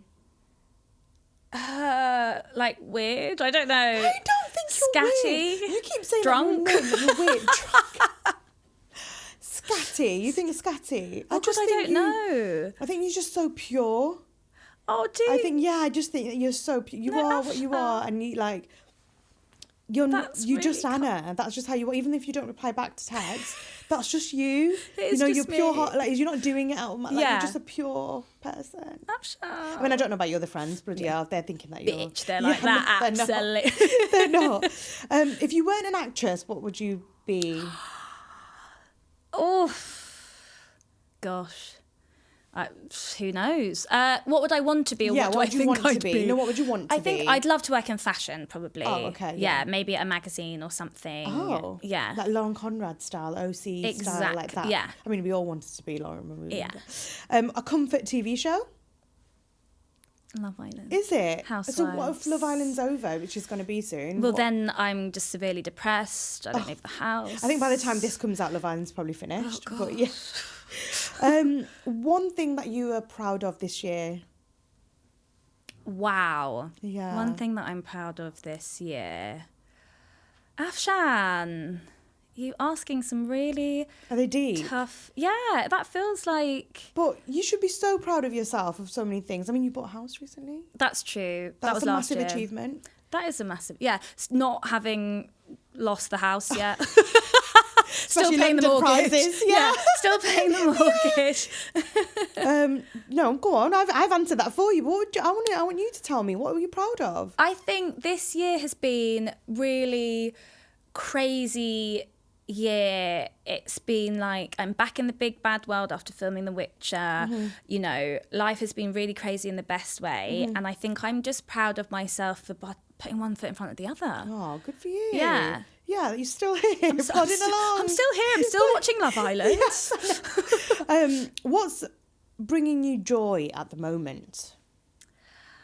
[SPEAKER 2] Like weird. I don't know.
[SPEAKER 1] I don't think you're
[SPEAKER 2] Scatty.
[SPEAKER 1] weird. You keep saying
[SPEAKER 2] Drunk.
[SPEAKER 1] that you're weird. Scatty. You think scatty?
[SPEAKER 2] Oh God, I don't know.
[SPEAKER 1] I think you're just so pure.
[SPEAKER 2] Oh, do
[SPEAKER 1] I think I just think that you're so pure. You
[SPEAKER 2] No,
[SPEAKER 1] are what you are, and you like.
[SPEAKER 2] That's
[SPEAKER 1] You're
[SPEAKER 2] really
[SPEAKER 1] just Anna. That's just how you are. Even if you don't reply back to text, that's just you.
[SPEAKER 2] It is
[SPEAKER 1] you're
[SPEAKER 2] just
[SPEAKER 1] pure
[SPEAKER 2] me.
[SPEAKER 1] heart. Like you're not doing it out. Like,
[SPEAKER 2] Yeah.
[SPEAKER 1] You're just a pure person.
[SPEAKER 2] Afshan.
[SPEAKER 1] I mean, I don't know about your other friends, but yeah, they're thinking that you're.
[SPEAKER 2] Bitch, they're like
[SPEAKER 1] Yeah,
[SPEAKER 2] that.
[SPEAKER 1] they're not.
[SPEAKER 2] Absolutely.
[SPEAKER 1] They're not. If you weren't an actress, what would you be?
[SPEAKER 2] Oh, gosh. Who knows? What would I want to be, or
[SPEAKER 1] Yeah,
[SPEAKER 2] what do
[SPEAKER 1] what
[SPEAKER 2] I
[SPEAKER 1] would you
[SPEAKER 2] think
[SPEAKER 1] want to
[SPEAKER 2] I'd
[SPEAKER 1] be?
[SPEAKER 2] be?
[SPEAKER 1] No, what would you want to
[SPEAKER 2] I think
[SPEAKER 1] be?
[SPEAKER 2] I'd love to work in fashion, probably.
[SPEAKER 1] Oh, okay,
[SPEAKER 2] Yeah,
[SPEAKER 1] yeah.
[SPEAKER 2] maybe at a magazine or something.
[SPEAKER 1] Oh,
[SPEAKER 2] yeah.
[SPEAKER 1] like Lauren Conrad style, OC style, like that.
[SPEAKER 2] yeah.
[SPEAKER 1] I mean, we all wanted to be Lauren when we were
[SPEAKER 2] Yeah.
[SPEAKER 1] younger. A comfort TV show?
[SPEAKER 2] Love Island.
[SPEAKER 1] Is it? So what if
[SPEAKER 2] Housewives.
[SPEAKER 1] Love Island's over, which is going to be soon?
[SPEAKER 2] Well,
[SPEAKER 1] What-
[SPEAKER 2] then I'm just severely depressed. I don't leave the house.
[SPEAKER 1] I think by the time this comes out, Love Island's probably finished.
[SPEAKER 2] Oh,
[SPEAKER 1] But yeah. One thing that you are proud of this year?
[SPEAKER 2] Wow.
[SPEAKER 1] Yeah.
[SPEAKER 2] One thing that I'm proud of this year. Afshan, you asking some really
[SPEAKER 1] Are they deep?
[SPEAKER 2] tough. Yeah, that feels like.
[SPEAKER 1] But you should be so proud of yourself of so many things. I mean, you bought a house recently.
[SPEAKER 2] That's true.
[SPEAKER 1] That's
[SPEAKER 2] that was
[SPEAKER 1] a
[SPEAKER 2] last
[SPEAKER 1] massive
[SPEAKER 2] year.
[SPEAKER 1] achievement.
[SPEAKER 2] That is a massive. Yeah, not having lost the house yet. Still
[SPEAKER 1] Especially
[SPEAKER 2] paying the
[SPEAKER 1] London
[SPEAKER 2] mortgage.
[SPEAKER 1] prices, yeah.
[SPEAKER 2] Still paying the mortgage.
[SPEAKER 1] No, go on. I've answered that for you. But what would you, I want you to tell me. What were you proud of?
[SPEAKER 2] I think this year has been really crazy year. It's been like I'm back in the big bad world after filming The Witcher. You know, life has been really crazy in the best way, and I think I'm just proud of myself for putting one foot in front of the other.
[SPEAKER 1] Oh, good for you.
[SPEAKER 2] Yeah.
[SPEAKER 1] Yeah, you're still here, plodding along.
[SPEAKER 2] I'm still here. I'm still watching Love Island.
[SPEAKER 1] What's bringing you joy at the moment?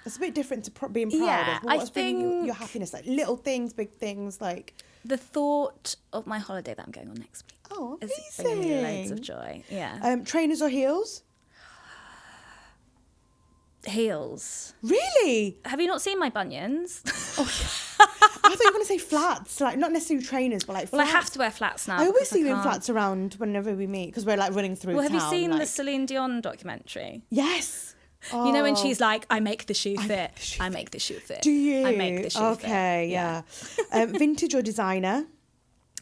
[SPEAKER 1] It's a bit different to being proud
[SPEAKER 2] Yeah,
[SPEAKER 1] of. But what's
[SPEAKER 2] I
[SPEAKER 1] bringing you
[SPEAKER 2] think-
[SPEAKER 1] your happiness? Like little things, big things, like...
[SPEAKER 2] The thought of my holiday that I'm going on next week
[SPEAKER 1] Oh,
[SPEAKER 2] is bringing me loads
[SPEAKER 1] amazing.
[SPEAKER 2] of joy. Yeah.
[SPEAKER 1] Trainers or heels?
[SPEAKER 2] Heels.
[SPEAKER 1] Really?
[SPEAKER 2] Have you not seen my bunions?
[SPEAKER 1] I thought you were going to say flats, like not necessarily trainers, but like
[SPEAKER 2] Well, I
[SPEAKER 1] flats.
[SPEAKER 2] have to wear flats now.
[SPEAKER 1] I always
[SPEAKER 2] because
[SPEAKER 1] see you in
[SPEAKER 2] can't-
[SPEAKER 1] flats around whenever we meet because we're like running through
[SPEAKER 2] Well, have
[SPEAKER 1] town.
[SPEAKER 2] you seen
[SPEAKER 1] like...
[SPEAKER 2] the Celine Dion documentary?
[SPEAKER 1] Yes.
[SPEAKER 2] You know when
[SPEAKER 1] Oh.
[SPEAKER 2] she's like, I make the shoe
[SPEAKER 1] make
[SPEAKER 2] fit.
[SPEAKER 1] the shoe
[SPEAKER 2] I make the shoe fit.
[SPEAKER 1] Do you?
[SPEAKER 2] I make the shoe fit.
[SPEAKER 1] Okay, yeah. Vintage or designer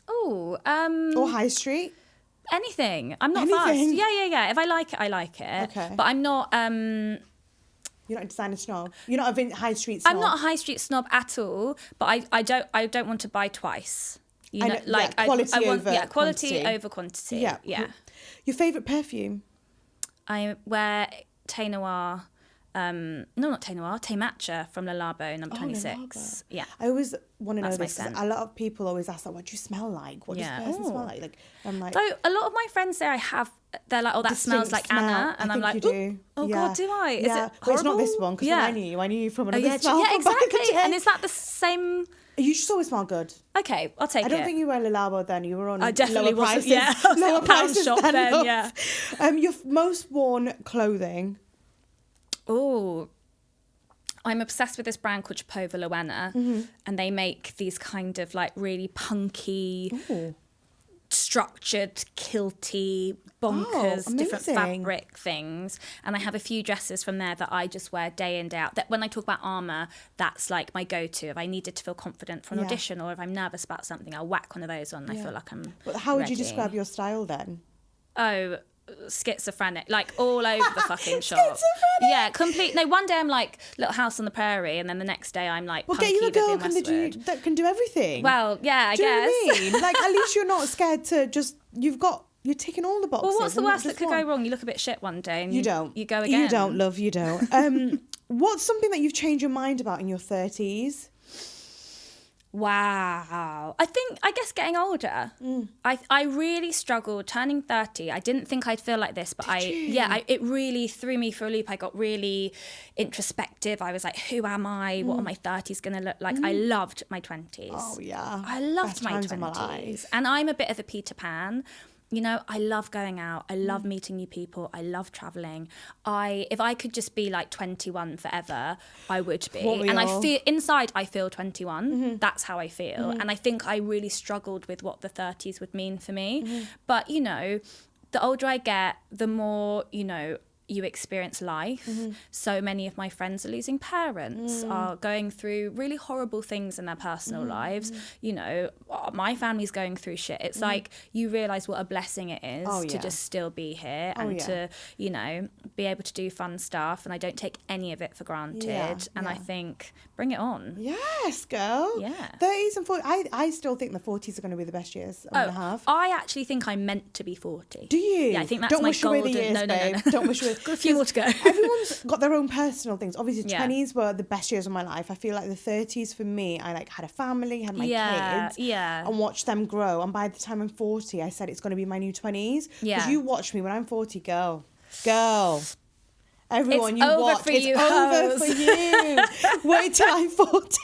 [SPEAKER 2] Oh,
[SPEAKER 1] or high street?
[SPEAKER 2] anything. I'm not
[SPEAKER 1] Anything?
[SPEAKER 2] fast. Yeah. If I like it, I like it.
[SPEAKER 1] Okay.
[SPEAKER 2] But I'm not.
[SPEAKER 1] You're not a designer snob. You're not a high street snob.
[SPEAKER 2] I'm not a high street snob at all. But I don't want to buy twice. You
[SPEAKER 1] I
[SPEAKER 2] know,
[SPEAKER 1] know,
[SPEAKER 2] like
[SPEAKER 1] yeah, quality
[SPEAKER 2] I want
[SPEAKER 1] over
[SPEAKER 2] quality
[SPEAKER 1] quantity.
[SPEAKER 2] over quantity.
[SPEAKER 1] Yeah.
[SPEAKER 2] Yeah.
[SPEAKER 1] Your favourite perfume?
[SPEAKER 2] I wear Thé Noir. No, not Thé Noir. Thé Matcha from Le Labo, number 26.
[SPEAKER 1] Labo.
[SPEAKER 2] Yeah.
[SPEAKER 1] I always want to know
[SPEAKER 2] That's my
[SPEAKER 1] this. 'Cause
[SPEAKER 2] scent.
[SPEAKER 1] a lot of people always ask, like, what do you smell like? What
[SPEAKER 2] Yeah.
[SPEAKER 1] does person smell
[SPEAKER 2] Ooh.
[SPEAKER 1] like? Like, I'm like,
[SPEAKER 2] Though a lot of my friends say they're like, oh, that smells
[SPEAKER 1] distinct
[SPEAKER 2] like
[SPEAKER 1] smell.
[SPEAKER 2] Anna, and
[SPEAKER 1] I
[SPEAKER 2] I'm
[SPEAKER 1] think
[SPEAKER 2] like,
[SPEAKER 1] you do.
[SPEAKER 2] "Ooh, oh
[SPEAKER 1] Yeah.
[SPEAKER 2] God, do I? Is
[SPEAKER 1] yeah.
[SPEAKER 2] it
[SPEAKER 1] But it's not this
[SPEAKER 2] horrible?
[SPEAKER 1] one because
[SPEAKER 2] Yeah.
[SPEAKER 1] when I knew you from
[SPEAKER 2] Oh,
[SPEAKER 1] another
[SPEAKER 2] yeah,
[SPEAKER 1] smell
[SPEAKER 2] yeah,
[SPEAKER 1] from back in the
[SPEAKER 2] exactly.
[SPEAKER 1] day.
[SPEAKER 2] And is that the same?
[SPEAKER 1] You just always smell good.
[SPEAKER 2] Okay, I'll take
[SPEAKER 1] I
[SPEAKER 2] it.
[SPEAKER 1] don't think you were Le Labo then. You were on
[SPEAKER 2] I definitely
[SPEAKER 1] lower
[SPEAKER 2] wasn't.
[SPEAKER 1] prices.
[SPEAKER 2] Yeah, I was
[SPEAKER 1] lower
[SPEAKER 2] at a pound
[SPEAKER 1] prices
[SPEAKER 2] shop then.
[SPEAKER 1] love.
[SPEAKER 2] Yeah.
[SPEAKER 1] Your most worn clothing?
[SPEAKER 2] Oh, I'm obsessed with this brand called Chapeau and they make these kind of like really punky,
[SPEAKER 1] Ooh.
[SPEAKER 2] structured, kilty, bonkers, different
[SPEAKER 1] amazing.
[SPEAKER 2] fabric things. And I have a few dresses from there that I just wear day in, day out. That when I talk about armour, that's like my go-to. If I needed to feel confident for an
[SPEAKER 1] Yeah.
[SPEAKER 2] audition or if I'm nervous about something, I'll whack one of those on and I
[SPEAKER 1] Yeah.
[SPEAKER 2] feel like I'm
[SPEAKER 1] But how would you
[SPEAKER 2] ready.
[SPEAKER 1] describe your style then?
[SPEAKER 2] Oh, schizophrenic, like all over the fucking shop. Yeah, complete. No, one day I'm like Little House on the Prairie, and then the next day I'm like
[SPEAKER 1] get you a girl that can do everything.
[SPEAKER 2] Well, yeah, I guess.
[SPEAKER 1] You know what I mean? Like, at least you're not scared to just, you're ticking all the boxes.
[SPEAKER 2] Well, what's the worst that could go wrong? You look a bit shit one day and you go again.
[SPEAKER 1] You don't, love, you don't. What's something that you've changed your mind about in your 30s?
[SPEAKER 2] Wow. I guess getting older. I really struggled turning 30. I didn't think I'd feel like this, but it really threw me for a loop. I got really introspective. I was like, who am I? What are my 30s going to look like? I loved my 20s.
[SPEAKER 1] Oh, yeah.
[SPEAKER 2] I loved my 20s. And I'm a bit of a Peter Pan. You know, I love going out. I love meeting new people. I love traveling. If I could just be like 21 forever, I would be. And I feel inside, I feel 21. That's how I feel. And I think I really struggled with what the 30s would mean for me. But, you know, the older I get, the more, you know, you experience life. So many of my friends are losing parents, are going through really horrible things in their personal lives. You know, my family's going through shit. It's like you realise what a blessing it is to just still be here and to, you know, be able to do fun stuff. And I don't take any of it for granted. And I think, bring it on.
[SPEAKER 1] Yes, girl.
[SPEAKER 2] Yeah.
[SPEAKER 1] 30s and 40s. I still think the 40s are going to be the best years I'm going to have.
[SPEAKER 2] I actually think I'm meant to be 40.
[SPEAKER 1] Do you?
[SPEAKER 2] Yeah, I think that's
[SPEAKER 1] Don't
[SPEAKER 2] my
[SPEAKER 1] wish away the
[SPEAKER 2] golden...
[SPEAKER 1] years, babe. Don't wish away.
[SPEAKER 2] Got a few more to go.
[SPEAKER 1] Everyone's got their own personal things. Obviously, 20s were the best years of my life. I feel like the 30s for me, I like had a family, had my kids, and watched them grow. And by the time I'm 40, I said it's going to be my new 20s. Because you watch me when I'm 40, girl. Everyone,
[SPEAKER 2] it's over for you.
[SPEAKER 1] Wait till I'm 40.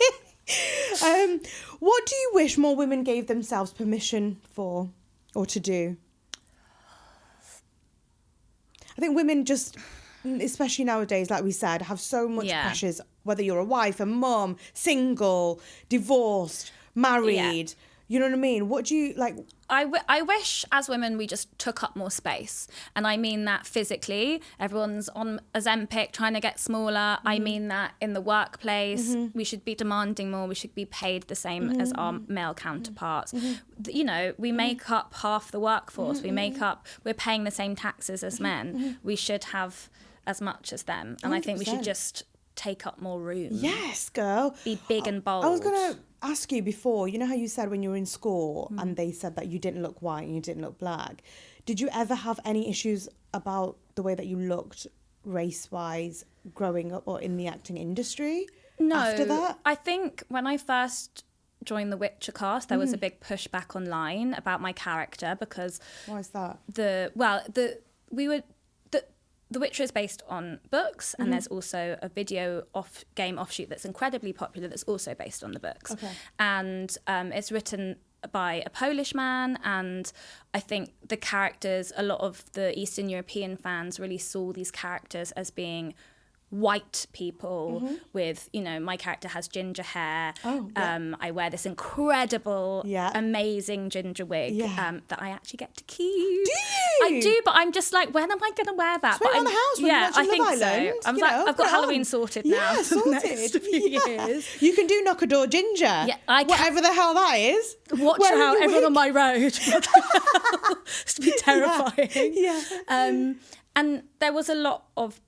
[SPEAKER 1] What do you wish more women gave themselves permission for or to do? I think women just, especially nowadays, like we said, have so much pressures, whether you're a wife, a mum, single, divorced, married. You know what I mean? What do you, like...
[SPEAKER 2] I wish, as women, we just took up more space. And I mean that physically. Everyone's on Ozempic, trying to get smaller. I mean that in the workplace. We should be demanding more. We should be paid the same as our male counterparts. You know, we make up half the workforce. We're paying the same taxes as men. We should have as much as them. And 100%. I think we should just take up more room.
[SPEAKER 1] Yes, girl.
[SPEAKER 2] Be big and bold.
[SPEAKER 1] I was going to ask you before, you know how you said when you were in school and they said that you didn't look white and you didn't look black. Did you ever have any issues about the way that you looked race-wise growing up or in the acting industry?
[SPEAKER 2] No.
[SPEAKER 1] After that?
[SPEAKER 2] I think when I first joined the Witcher cast, there was a big pushback online about my character because...
[SPEAKER 1] Why is that?
[SPEAKER 2] The Witcher is based on books, and there's also a video game offshoot that's incredibly popular that's also based on the books.
[SPEAKER 1] Okay.
[SPEAKER 2] And it's written by a Polish man, and I think the characters, a lot of the Eastern European fans really saw these characters as being white people with, you know, my character has ginger hair. I wear this incredible, amazing ginger wig that I actually get to keep. Do
[SPEAKER 1] you?
[SPEAKER 2] I do, but I'm just like, when am I going to wear that?
[SPEAKER 1] It's around the house when
[SPEAKER 2] I think
[SPEAKER 1] Love Island,
[SPEAKER 2] so. I've got Halloween sorted now.
[SPEAKER 1] Yeah, sorted.
[SPEAKER 2] For the next few years.
[SPEAKER 1] You can do knock a door ginger. Yeah, whatever the hell that is.
[SPEAKER 2] Watch out, everyone on my road. It's to be terrifying.
[SPEAKER 1] Yeah.
[SPEAKER 2] And there was a lot of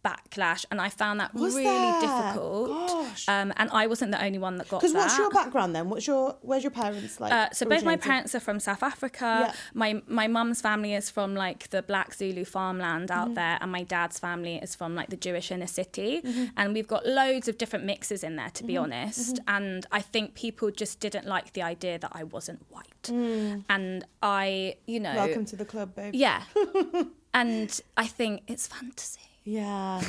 [SPEAKER 2] backlash, and I found that really difficult.
[SPEAKER 1] Gosh.
[SPEAKER 2] And I wasn't the only one that got that.
[SPEAKER 1] Because what's your background then? Where's your parents like?
[SPEAKER 2] So both my parents are from South Africa. My mum's family is from like the Black Zulu farmland out there, and my dad's family is from like the Jewish inner city. And we've got loads of different mixes in there, to be honest. And I think people just didn't like the idea that I wasn't white. And I, you know,
[SPEAKER 1] welcome to the club, babe.
[SPEAKER 2] Yeah. And I think it's fantasy.
[SPEAKER 1] Yeah,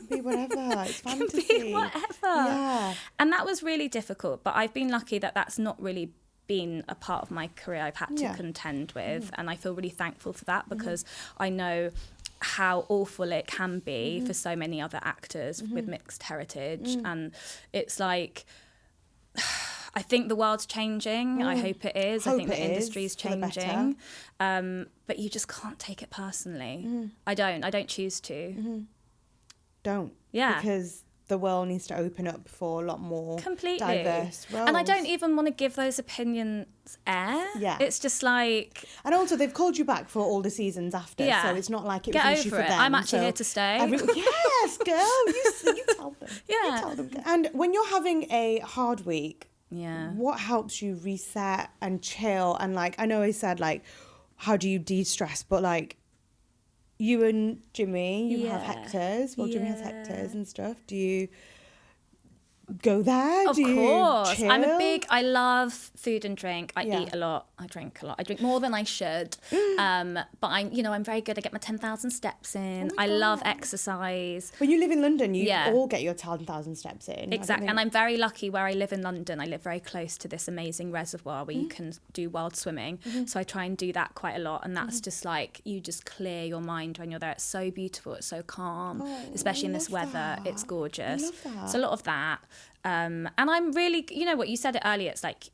[SPEAKER 1] be whatever. It's fantasy.
[SPEAKER 2] Be whatever.
[SPEAKER 1] Yeah.
[SPEAKER 2] And that was really difficult, but I've been lucky that that's not really been a part of my career I've had to contend with, and I feel really thankful for that because I know how awful it can be for so many other actors with mixed heritage, and it's like... I think the world's changing. I hope it is. I think the industry's changing. But you just can't take it personally. I don't choose to.
[SPEAKER 1] Don't.
[SPEAKER 2] Yeah.
[SPEAKER 1] Because the world needs to open up for a lot more
[SPEAKER 2] completely
[SPEAKER 1] diverse roles.
[SPEAKER 2] And I don't even want to give those opinions air.
[SPEAKER 1] Yeah.
[SPEAKER 2] It's just like...
[SPEAKER 1] And also, they've called you back for all the seasons after, so it's not like it was an issue for them.
[SPEAKER 2] I'm actually here to stay.
[SPEAKER 1] Yes, girl, you tell them.
[SPEAKER 2] Yeah.
[SPEAKER 1] You tell them. And when you're having a hard week, what helps you reset and chill? And like, I know I said like, how do you de-stress? But like, you and Jimmy, you have hectares. Well, Jimmy has hectares and stuff. Do you go there?
[SPEAKER 2] Of course.
[SPEAKER 1] Chill?
[SPEAKER 2] I love food and drink. I eat a lot. I drink a lot. I drink more than I should. But I'm very good. I get my 10,000 steps in. I love exercise.
[SPEAKER 1] When you live in London, you all get your 10,000 steps in.
[SPEAKER 2] Exactly. And I'm very lucky where I live in London. I live very close to this amazing reservoir where you can do wild swimming. So I try and do that quite a lot. And that's just like, you just clear your mind when you're there. It's so beautiful. It's so calm, especially in this weather. It's gorgeous.
[SPEAKER 1] I love that.
[SPEAKER 2] So a lot of that. And I'm really, you know what, you said it earlier, it's like,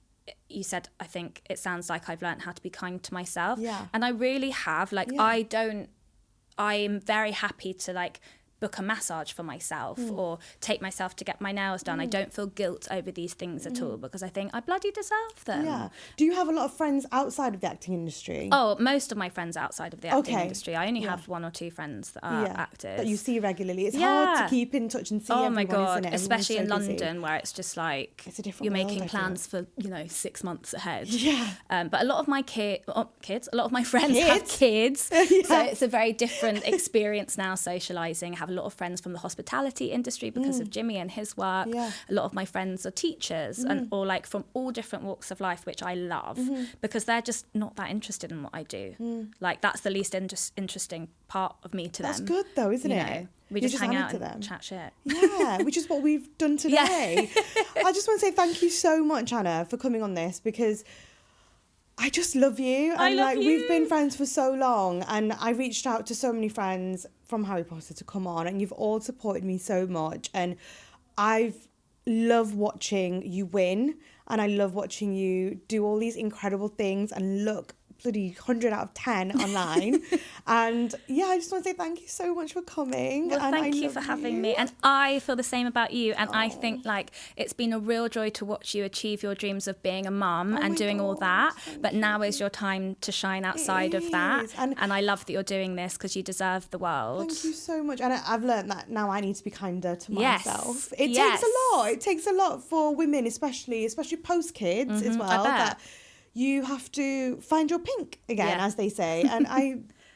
[SPEAKER 2] you said, I think it sounds like I've learned how to be kind to myself.
[SPEAKER 1] Yeah.
[SPEAKER 2] And I really have, like, I'm very happy to like book a massage for myself or take myself to get my nails done. I don't feel guilt over these things at all because I think I bloody deserve them.
[SPEAKER 1] Yeah. Do you have a lot of friends outside of the acting industry?
[SPEAKER 2] Oh, most of my friends outside of the acting industry. I only have 1 or 2 friends that are actors.
[SPEAKER 1] That you see regularly. It's hard to keep in touch and see everyone,
[SPEAKER 2] my God,
[SPEAKER 1] isn't it?
[SPEAKER 2] especially in
[SPEAKER 1] so busy.
[SPEAKER 2] London where it's just like
[SPEAKER 1] it's a different
[SPEAKER 2] you're
[SPEAKER 1] world,
[SPEAKER 2] making plans for 6 months ahead.
[SPEAKER 1] Yeah.
[SPEAKER 2] But a lot of my kids, a lot of my friends have kids. So it's a very different experience now socialising. I have a lot of friends from the hospitality industry because of Jimmy and his work. A lot of my friends are teachers and or like from all different walks of life, which I love because they're just not that interested in what I do. Like that's the least interesting part of me to them.
[SPEAKER 1] That's good though, isn't it?
[SPEAKER 2] Know, we just hang out and chat shit.
[SPEAKER 1] Yeah, which is what we've done today. I just want to say thank you so much, Anna, for coming on this because I just love you. And
[SPEAKER 2] I love
[SPEAKER 1] like
[SPEAKER 2] you.
[SPEAKER 1] we've been friends for so long and I reached out to so many friends from Harry Potter to come on and you've all supported me so much and I've loved watching you win and I love watching you do all these incredible things and look bloody 100 out of 10 online. And yeah, I just want to say thank you so much for coming.
[SPEAKER 2] Well,
[SPEAKER 1] and
[SPEAKER 2] thank you for having me. And I feel the same about you. And I think like it's been a real joy to watch you achieve your dreams of being a mum and doing all that. But now is your time to shine outside of that. And I love that you're doing this because you deserve the world.
[SPEAKER 1] Thank you so much. And I've learned that now I need to be kinder to myself. It
[SPEAKER 2] Yes.
[SPEAKER 1] takes a lot. It takes a lot for women, especially post kids as well. That you have to find your pink again, as they say. And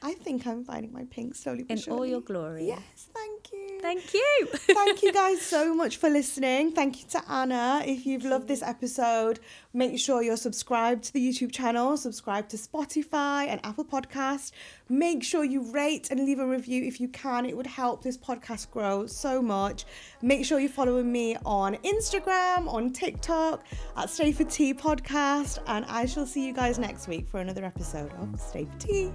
[SPEAKER 1] I think I'm finding my pink slowly but surely.
[SPEAKER 2] In all your glory.
[SPEAKER 1] Yes, thank you.
[SPEAKER 2] Thank you.
[SPEAKER 1] Thank you guys so much for listening. Thank you to Anna. If you've loved this episode, make sure you're subscribed to the YouTube channel, subscribe to Spotify and Apple Podcast. Make sure you rate and leave a review if you can. It would help this podcast grow so much. Make sure you're following me on Instagram, on TikTok, at Stay for Tea Podcast. And I shall see you guys next week for another episode of Stay for Tea.